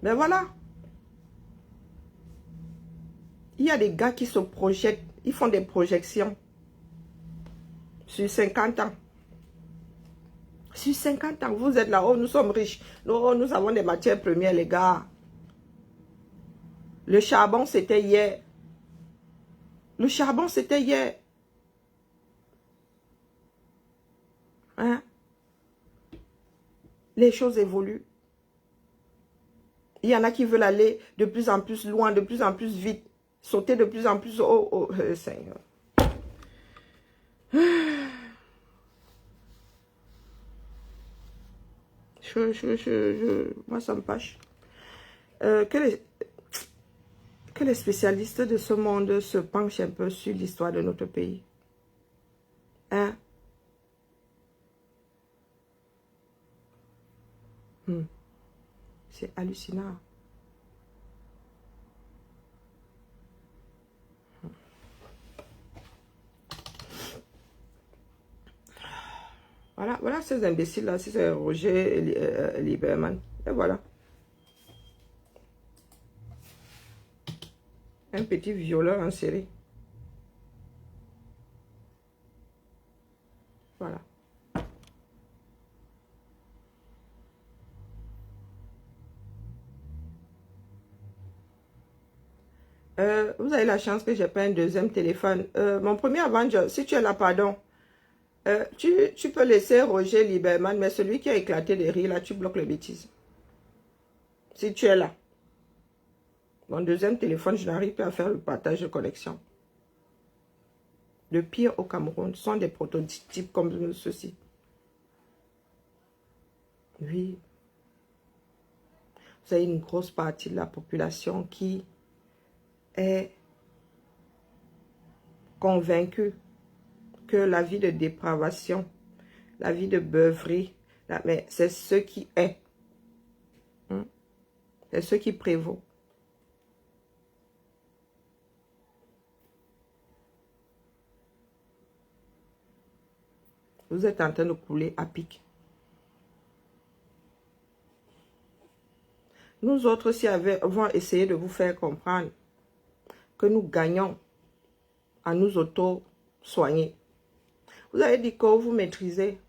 Mais voilà. Il y a des gars qui se projettent, ils font des projections sur 50 ans. Sur 50 ans, vous êtes là, oh, nous sommes riches. Nous avons des matières premières, les gars. Le charbon, c'était hier. Le charbon, c'était hier. Hein? Les choses évoluent. Il y en a qui veulent aller de plus en plus loin, de plus en plus vite. Sauter de plus en plus haut. Oh, Seigneur. Moi, ça me fâche. Que les spécialistes de ce monde se penchent un peu sur l'histoire de notre pays. Hein? C'est hallucinant. Voilà ces imbéciles-là, si c'est Roger Lieberman. Et voilà. Un petit violeur en série. Voilà. Vous avez la chance que j'ai pas un deuxième téléphone. Mon premier Avenger, si tu es là, pardon. Tu peux laisser Roger Lieberman, mais celui qui a éclaté de rire, là, tu bloques les bêtises. Si tu es là. Mon deuxième téléphone, je n'arrive pas à faire le partage de connexion. Le pire au Cameroun sont des prototypes comme ceci. Oui. Vous avez une grosse partie de la population qui est convaincus que la vie de dépravation, la vie de beuverie, mais c'est ce qui est. C'est ce qui prévaut. Vous êtes en train de couler à pic. Nous autres, si avons essayé de vous faire comprendre que nous gagnons à nous auto-soigner. Vous avez dit que vous maîtrisez.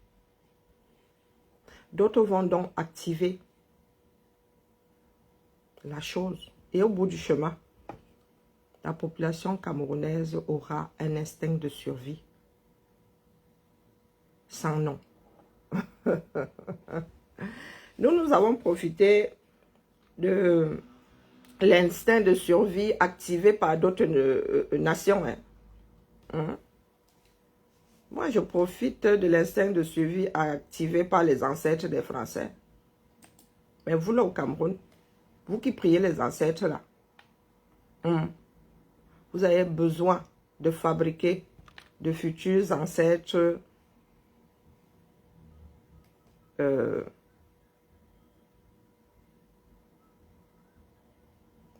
D'autres vont donc activer la chose. Et au bout du chemin, la population camerounaise aura un instinct de survie sans nom. Nous avons profité de l'instinct de survie activé par d'autres nations. Moi, je profite de l'instinct de survie activé par les ancêtres des Français. Mais vous, là, au Cameroun, vous qui priez les ancêtres, là, vous avez besoin de fabriquer de futurs ancêtres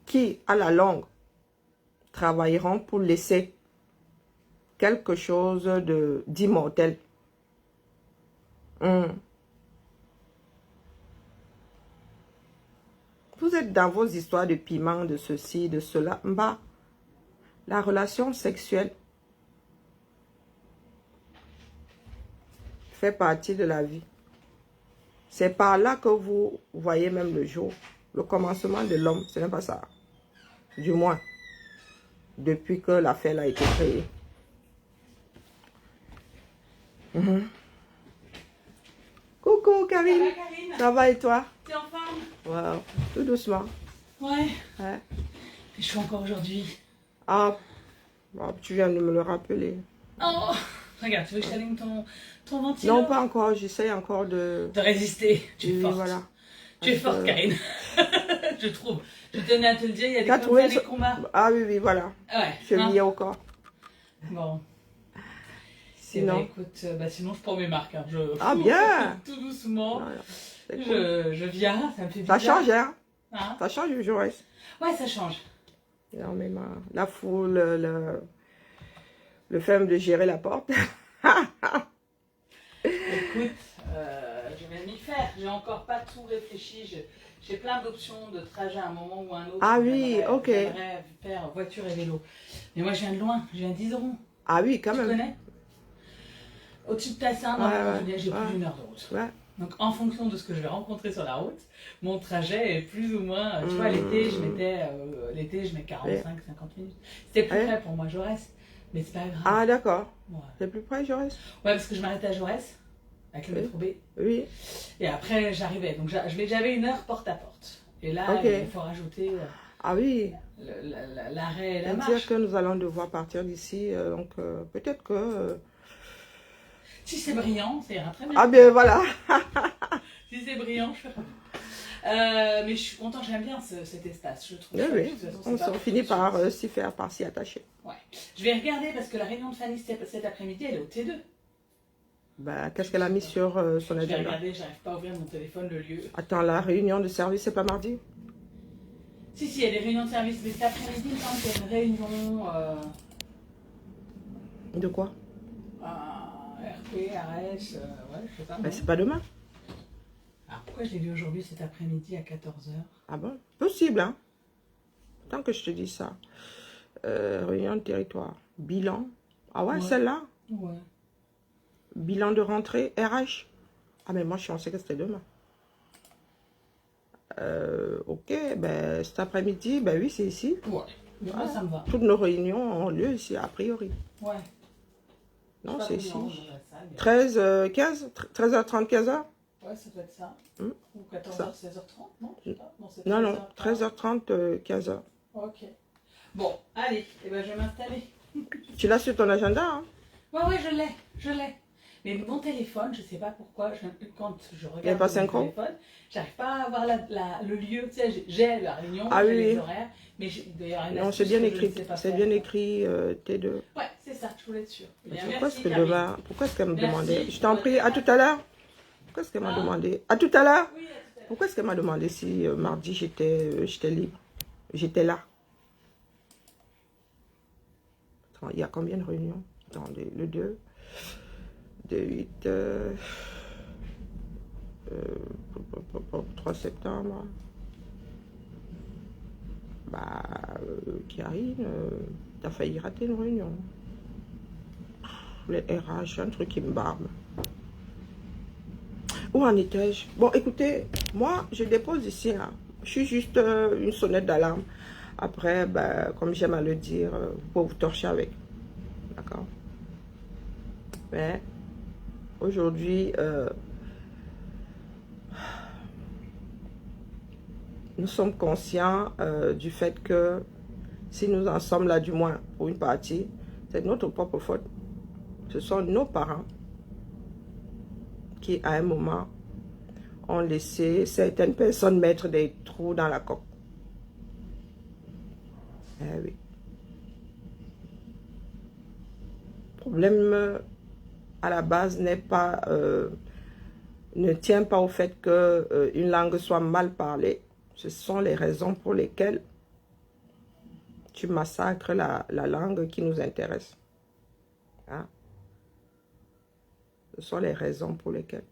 qui, à la longue, travailleront pour laisser quelque chose d'immortel. Vous êtes dans vos histoires de piment, de ceci, de cela. Bah, la relation sexuelle fait partie de la vie. C'est par là que vous voyez même le jour. Le commencement de l'homme, ce n'est pas ça. Du moins, depuis que l'affaire a été créée. Coucou Karine. Ça va, Karine? Ça va et toi? T'es en forme? Wow. Tout doucement. Ouais. Ouais. Je suis encore aujourd'hui. Ah, tu viens de me le rappeler. Oh, regarde, tu veux que je t'allume ton ventilo? Non, pas encore. J'essaye encore de résister. Tu es oui, forte. voilà. Tu es forte, Karine. Je trouve. Je tenais à te le dire, il y a des combats. Ah oui, oui, voilà. Ouais. Chevillé au corps. Bon. Sinon, écoute, sinon je prends mes marques. Hein. Ah bien. Tout doucement. Non, cool. Je viens, ça me fait bizarre. Ça change, hein? Hein? Ça change du jour. Ouais, ça change. Énormément. La foule, le fait de gérer la porte. Écoute, je vais m'y faire. J'ai encore pas tout réfléchi. J'ai plein d'options de trajet à un moment ou à un autre. Ah oui, ok. J'aimerais faire voiture et vélo. Mais moi, je viens de loin. Je viens d'Iseron. Ah oui, quand Tu même. connais? Au-dessus de Tassin, j'ai plus d'une heure de route. Ouais. Donc, en fonction de ce que je vais rencontrer sur la route, mon trajet est plus ou moins... Tu vois, l'été, je mets 45-50 minutes. C'était plus près pour moi, Jaurès. Mais c'est pas grave. Ah, d'accord. Ouais. C'est plus près, Jaurès? Ouais, parce que je m'arrêtais à Jaurès, avec le métro B. Oui. Et après, j'arrivais. Donc, j'avais une heure porte à porte. Et là, il faut rajouter ah oui. l'arrêt et la marche. C'est-à-dire que nous allons devoir partir d'ici. Donc, peut-être que... Si c'est brillant, ça ira très bien. Ah bien, voilà. Si c'est brillant, je ferai. Mais je suis contente, j'aime bien cet espace, je trouve. Oui, oui. On finit par s'y faire, par s'y attacher. Ouais. Je vais regarder parce que la réunion de Fanny cet après-midi, elle est au T2. Bah, qu'est-ce qu'elle a mis sur son agenda? Je vais agenda? regarder, j'arrive pas à ouvrir mon téléphone, le lieu. Attends, la réunion de service, c'est pas mardi? Si, il y a des réunions de service, mais cet après-midi, il me semble qu'il y a une réunion... De quoi? RP, RS, ouais, je sais pas. Bah, c'est pas demain. Alors pourquoi je l'ai vu aujourd'hui cet après-midi à 14h? Ah bon? Possible, hein? Tant que je te dis ça. Réunion de territoire. Bilan. Ah ouais. Celle-là? Ouais. Bilan de rentrée, RH. Ah mais moi je pensais que c'était demain. Ok, ben cet après-midi, ben oui, c'est ici. Ouais. Mais moi ça me va. Toutes nos réunions ont lieu ici, a priori. Ouais. Non, c'est ici. 13, 15, 13h30, 15h? Ouais, ça doit être ça. Ou 14h, 16h30, non? Je sais pas. Non, non, 13h30, 15h. Ok. Bon, allez, et ben je vais m'installer. Tu l'as sur ton agenda, hein? Ouais, je l'ai. Mais mon téléphone, je sais pas pourquoi, quand je regarde Il n'y a pas mon synchro? téléphone, j'arrive pas à avoir le lieu. Tu sais, j'ai la réunion, ah, j'ai oui, les oui. horaires, mais d'ailleurs... Non, c'est bien écrit. C'est bien écrit T2. Ouais, c'est ça, je voulais être sûre. Pourquoi est-ce que demain, pourquoi est-ce qu'elle me demandait? Je t'en prie, à tout à l'heure. Pourquoi est-ce qu'elle m'a demandé? À tout à l'heure. Pourquoi est-ce qu'elle m'a demandé si mardi j'étais libre? J'étais là. Attends, il y a combien de réunions? Attendez, le 2, de 8, 3 septembre. Bah, Karine, t'as failli rater une réunion. Les RH, un truc qui me barbe. Où en étais-je? Bon, écoutez, moi, je dépose ici. Hein. Je suis juste une sonnette d'alarme. Après, ben, comme j'aime à le dire, vous pouvez vous torcher avec. D'accord? Mais, aujourd'hui, nous sommes conscients du fait que si nous en sommes là, du moins pour une partie, c'est notre propre faute. Ce sont nos parents qui, à un moment, ont laissé certaines personnes mettre des trous dans la coque. Eh oui. Le problème, à la base, n'est pas, ne tient pas au fait que une langue soit mal parlée. Ce sont les raisons pour lesquelles tu massacres la langue qui nous intéresse. Hein? Ce sont les raisons pour lesquelles.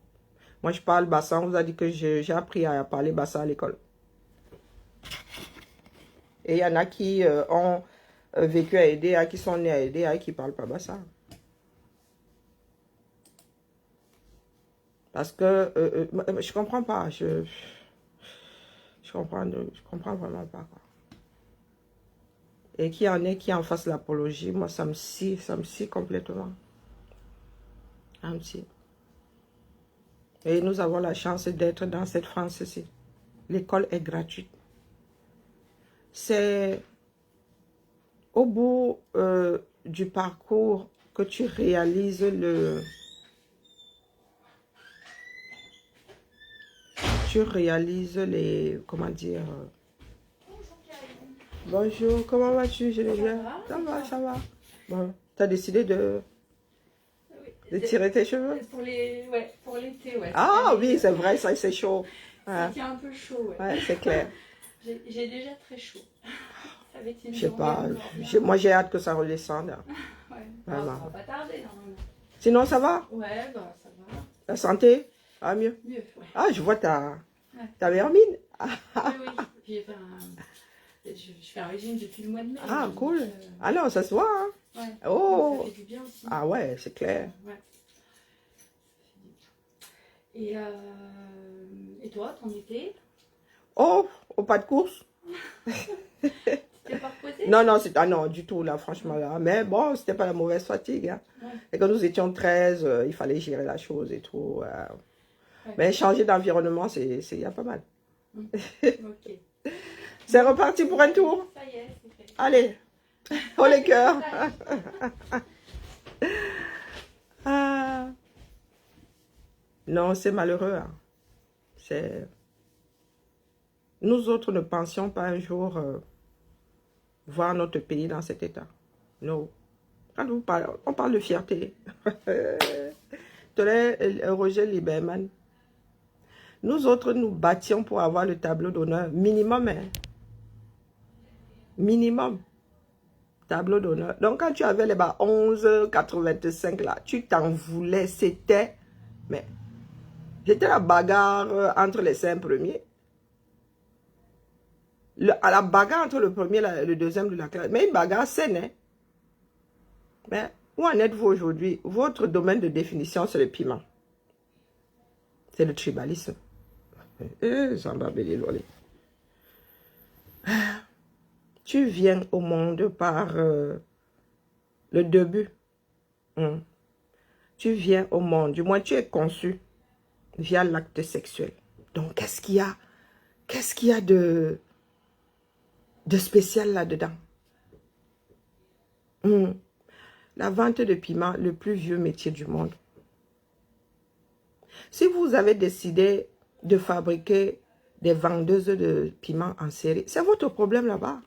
Moi, je parle Bassa. On vous a dit que j'ai appris à parler Bassa à l'école. Et il y en a qui ont vécu à Edea, qui sont nés à Edea et qui ne parlent pas Bassa. Parce que je comprends pas. Je comprends vraiment pas. Quoi. Et qui en est qui en fasse l'apologie, moi, ça me scie complètement. Ça me scie. Et nous avons la chance d'être dans cette France-ci. L'école est gratuite. C'est au bout du parcours que tu réalises les, comment dire. Bonjour, comment vas-tu, Geneviève? Ça va. Bon, tu as décidé de tirer tes cheveux? Pour l'été, ouais. Ah oui, c'est vrai, ça c'est chaud. C'était un peu chaud, ouais. Ouais, c'est clair. J'ai déjà très chaud. Ça va être une Je sais pas, journée moi j'ai hâte que ça redescende. Ouais, Vraiment. ça va pas tarder, normalement. Sinon, ça va? Ouais, bah ça va. La santé? Ah, mieux? Mieux, ouais. Ah, je vois ta meilleure mine. Oui, je fais un régime depuis le mois de mai. Ah, donc, cool. Ah non, ça se voit. Hein? Ouais. Oh. Ça fait du bien aussi. Ah ouais, c'est clair. Ouais. Et toi, ton été? Oh, au pas de course? T'es pas reposé? Non, non, du tout, là, franchement, là. Mais bon, c'était pas la mauvaise fatigue. Hein. Ouais. Et quand nous étions 13, il fallait gérer la chose et tout. Ouais. Mais changer d'environnement, il y a pas mal. Ok. C'est reparti pour un tour? Ça y est, c'est fait. Allez, oh les cœurs. Ah. Non, c'est malheureux. Hein. Nous autres ne pensions pas un jour voir notre pays dans cet état. Non. Quand on parle de fierté. Roger Lieberman. Nous autres, nous battions pour avoir le tableau d'honneur minimum. Hein. Minimum. Tableau d'honneur. Donc, quand tu avais les 11,85 là, tu t'en voulais. C'était la bagarre entre les 5 premiers. À la bagarre entre le premier et le deuxième de la classe. Mais une bagarre saine. Hein? Mais où en êtes-vous aujourd'hui? Votre domaine de définition, c'est le piment. C'est le tribalisme. Tu viens au monde par le début. Tu viens au monde, du moins tu es conçu via l'acte sexuel. Donc qu'est-ce qu'il y a de spécial là-dedans? La vente de piment, le plus vieux métier du monde. Si vous avez décidé de fabriquer des vendeuses de piment en série, c'est votre problème là-bas.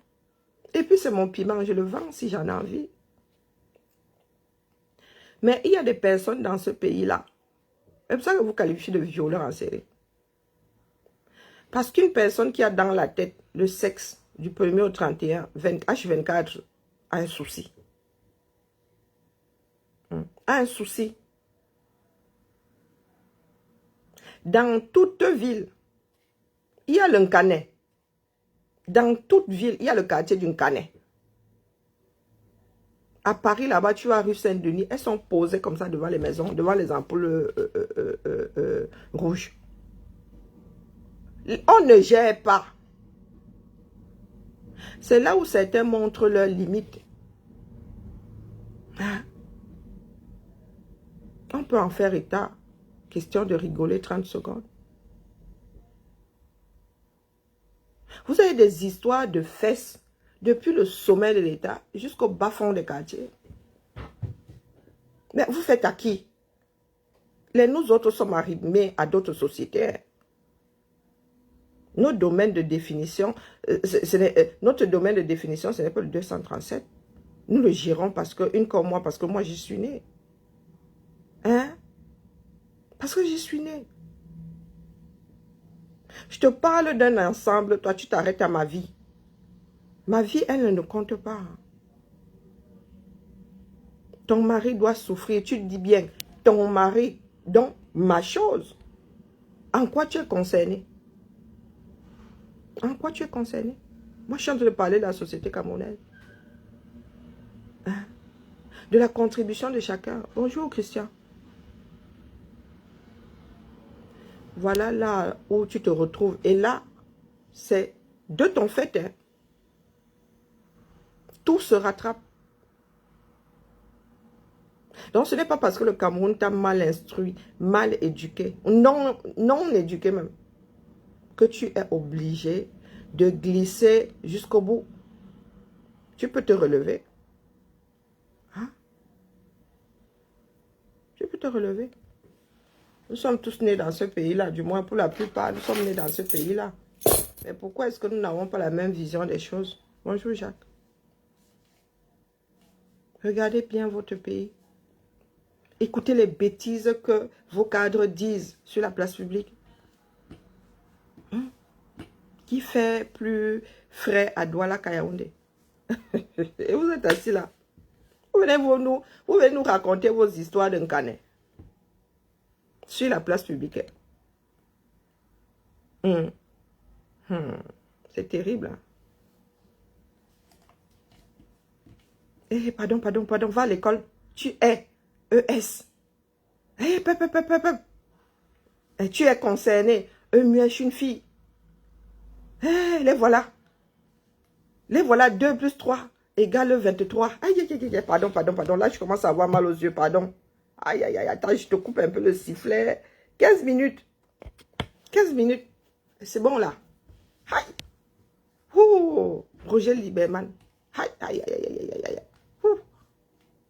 Et puis c'est mon piment, je le vends si j'en ai envie. Mais il y a des personnes dans ce pays-là. C'est pour ça que vous qualifiez de violeur en série. Parce qu'une personne qui a dans la tête le sexe du 1er au 31, H24, a un souci. A un souci. Dans toute ville, il y a le Canet. Dans toute ville, il y a le quartier du Canet. À Paris, là-bas, tu vas à rue Saint-Denis, elles sont posées comme ça devant les maisons, devant les ampoules rouges. On ne gère pas. C'est là où certains montrent leurs limites. Hein? On peut en faire état. Question de rigoler 30 secondes. Vous avez des histoires de fesses depuis le sommet de l'État jusqu'au bas-fond des quartiers. Mais vous faites à qui? Nous autres sommes arrimés à d'autres sociétés. Notre domaine de définition, notre domaine de définition, ce n'est pas le 237. Nous le gérons parce que, une comme moi, parce que moi j'y suis né. Hein? Parce que j'y suis né. Je te parle d'un ensemble, toi tu t'arrêtes à ma vie. Ma vie, elle ne compte pas. Ton mari doit souffrir, tu te dis bien, ton mari, donc ma chose. En quoi tu es concerné? En quoi tu es concerné? Moi, je suis en train de parler de la société camerounaise. Hein? De la contribution de chacun. Bonjour, Christian. Voilà là où tu te retrouves. Et là, c'est de ton fait. Hein. Tout se rattrape. Donc, ce n'est pas parce que le Cameroun t'a mal instruit, mal éduqué, non éduqué même, que tu es obligé de glisser jusqu'au bout. Tu peux te relever. Hein? Tu peux te relever. Nous sommes tous nés dans ce pays-là, du moins pour la plupart, nous sommes nés dans ce pays-là. Mais pourquoi est-ce que nous n'avons pas la même vision des choses? Bonjour Jacques. Regardez bien votre pays. Écoutez les bêtises que vos cadres disent sur la place publique. Qui fait plus frais à Douala qu'à Yaoundé? Et vous êtes assis là. Vous venez nous raconter vos histoires d'un canet. Sur la place publique. C'est terrible. Hein? Eh, pardon, va à l'école. Tu es ES. Eh, Et tu es concerné. Mieux, je suis une fille. Eh, les voilà. Les voilà, 2 plus 3 égale 23. Aïe, aïe, aïe, pardon. Là, je commence à avoir mal aux yeux, pardon. Aïe, attends, je te coupe un peu le sifflet. 15 minutes. 15 minutes. C'est bon, là. Aïe. Ouh, Roger Liberman. Aïe. Ouh.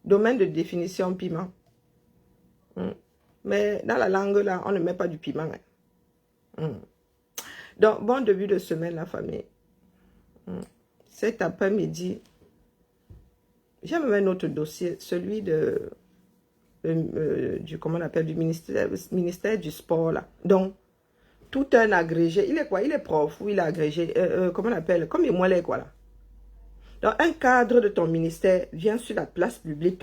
Domaine de définition, piment. Mais dans la langue, là, on ne met pas du piment. Hein. Donc, bon début de semaine, la famille. Cet après-midi, j'aime un autre dossier, celui comment on appelle, du ministère du sport, là. Donc, tout un agrégé, il est quoi? Il est prof ou il est agrégé, comment on appelle? Comme il est quoi, là. Donc, un cadre de ton ministère vient sur la place publique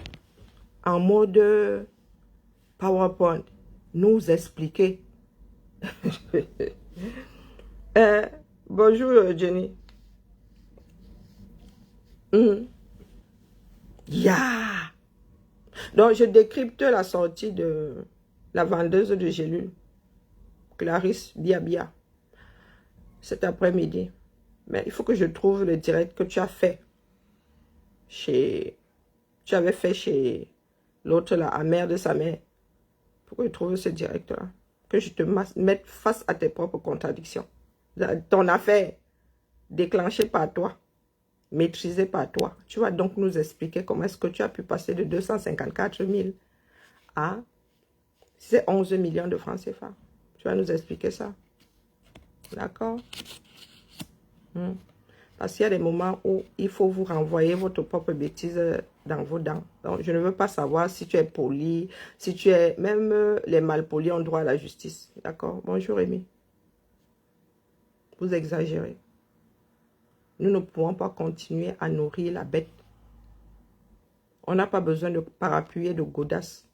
en mode PowerPoint, nous expliquer. Bonjour, Jenny. Donc, je décrypte la sortie de la vendeuse de gélules, Clarisse Biabia, cet après-midi. Mais il faut que je trouve le direct que tu as fait chez... Tu avais fait chez l'autre, la mère de sa mère. Il faut que je trouve ce direct-là. Que je te mette face à tes propres contradictions. Ton affaire, déclenchée par toi. Maîtrisé par toi. Tu vas donc nous expliquer comment est-ce que tu as pu passer de 254 000 à 11 millions de francs CFA. Tu vas nous expliquer ça. D'accord? Parce qu'il y a des moments où il faut vous renvoyer votre propre bêtise dans vos dents. Donc, je ne veux pas savoir si tu es poli, si tu es... Même les malpolis ont droit à la justice. D'accord? Bonjour, Rémi. Vous exagérez. Nous ne pouvons pas continuer à nourrir la bête. On n'a pas besoin de parapluie et de godasses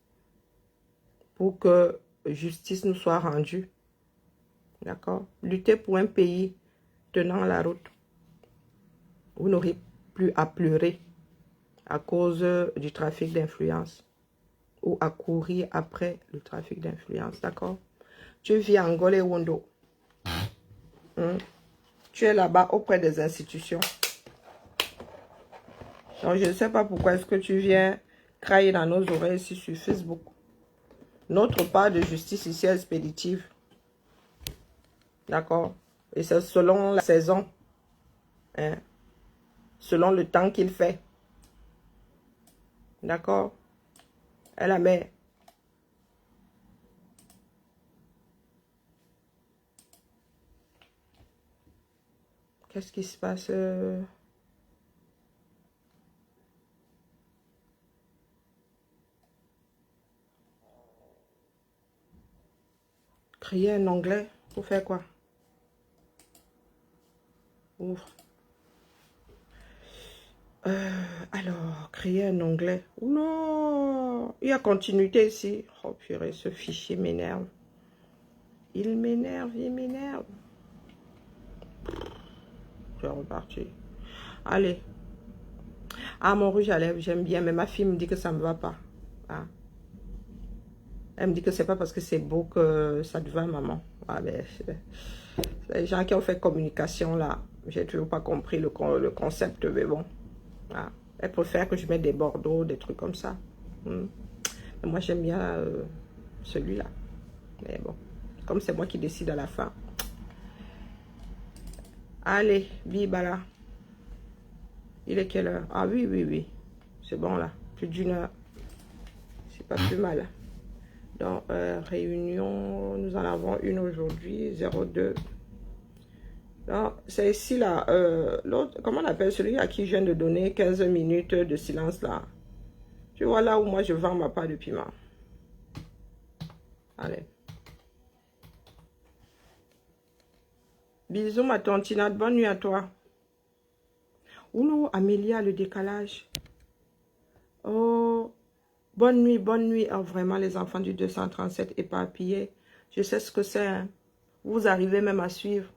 pour que justice nous soit rendue. D'accord? Lutter pour un pays tenant la route. Vous n'aurez plus à pleurer à cause du trafic d'influence ou à courir après le trafic d'influence. D'accord? Tu vis à Angola et Wondo. Tu es là-bas auprès des institutions. Donc, je ne sais pas pourquoi est-ce que tu viens crailler dans nos oreilles ici sur Facebook. Notre part de justice ici est expéditive. D'accord? Et c'est selon la saison. Hein? Selon le temps qu'il fait. D'accord? Elle la met. Qu'est-ce qui se passe? Créer un onglet pour faire quoi? Ouvre. Alors, créer un onglet. Oh non! Il y a continuité ici. Oh purée, ce fichier m'énerve. Il m'énerve, il m'énerve. Je vais repartir. Allez. Ah, mon rouge à lèvres, j'aime bien, mais ma fille me dit que ça ne me va pas. Ah. Elle me dit que c'est pas parce que c'est beau que ça te va, maman. Ah, ben, les gens qui ont fait communication, là, j'ai toujours pas compris le concept, mais bon. Ah. Elle préfère que je mette des bordeaux, des trucs comme ça. Mais moi, j'aime bien celui-là. Mais bon, comme c'est moi qui décide à la fin. Allez, Bibala. Il est quelle heure? Ah oui, oui, oui. C'est bon là. Plus d'une heure. C'est pas plus mal. Donc, réunion, nous en avons une aujourd'hui, 02. Donc, c'est ici là. L'autre, comment on appelle celui à qui je viens de donner 15 minutes de silence là? Tu vois là où moi je vends ma part de piment. Allez. Bisous ma tantinade, bonne nuit à toi. Ouh, Amélia, le décalage. Oh, bonne nuit. Oh, vraiment, les enfants du 237 éparpillés. Je sais ce que c'est. Hein. Vous arrivez même à suivre.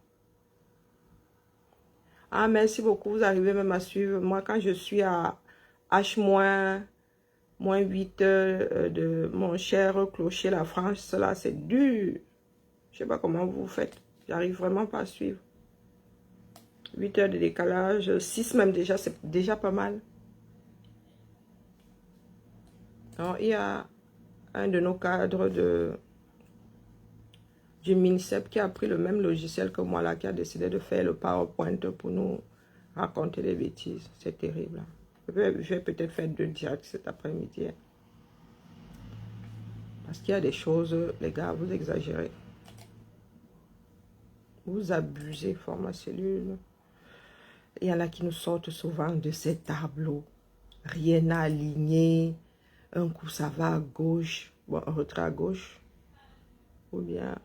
Ah, merci beaucoup. Vous arrivez même à suivre. Moi, quand je suis à H-8 de mon cher clocher, la France, là, c'est dur. Je sais pas comment vous faites. J'arrive vraiment pas à suivre. 8 heures de décalage. 6 même déjà, c'est déjà pas mal. Alors, il y a un de nos cadres du MINSEP qui a pris le même logiciel que moi là, qui a décidé de faire le PowerPoint pour nous raconter des bêtises. C'est terrible. Je vais peut-être faire 2 directs cet après-midi. Parce qu'il y a des choses, les gars, vous exagérez. Vous abusez, format cellule. Il y en a qui nous sortent souvent de ces tableaux. Rien à aligner. Un coup, ça va à gauche. Bon, un retrait à gauche. Ou bien,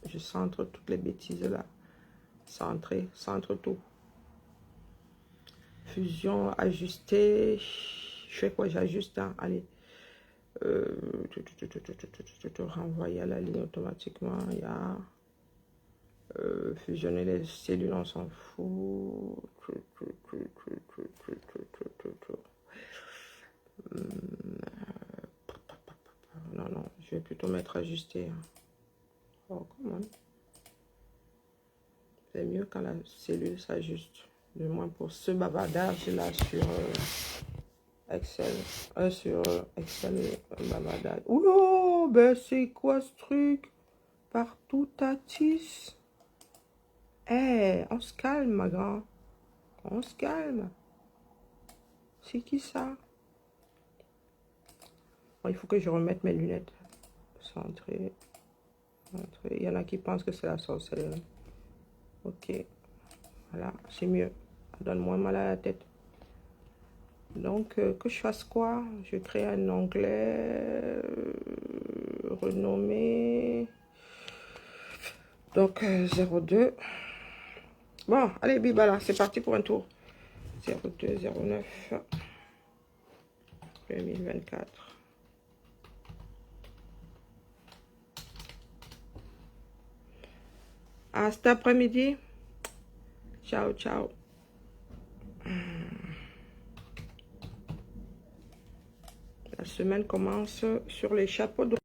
je centre toutes les bêtises là. Centre tout. Fusion, ajuster. Je fais quoi? J'ajuste. Hein? Allez. Renvoyer à la ligne automatiquement. Il y a... fusionner les cellules, on s'en fout. Non, je vais plutôt mettre ajusté. Oh, comment? C'est mieux quand la cellule s'ajuste. Du moins pour ce bavardage là sur Excel. Sur Excel, bavardage. Oula, ben c'est quoi ce truc? Partout tatis. Eh, on se calme, ma grande. On se calme. C'est qui ça? Bon, il faut que je remette mes lunettes. Centré. Il y en a qui pensent que c'est la sorcellerie. Ok. Voilà, c'est mieux. Ça donne moins mal à la tête. Donc, que je fasse quoi? Je crée un onglet renommé. Donc, 02. Bon, allez, bibala, c'est parti pour un tour. 02 09 2024. À cet après-midi. Ciao, ciao. La semaine commence sur les chapeaux de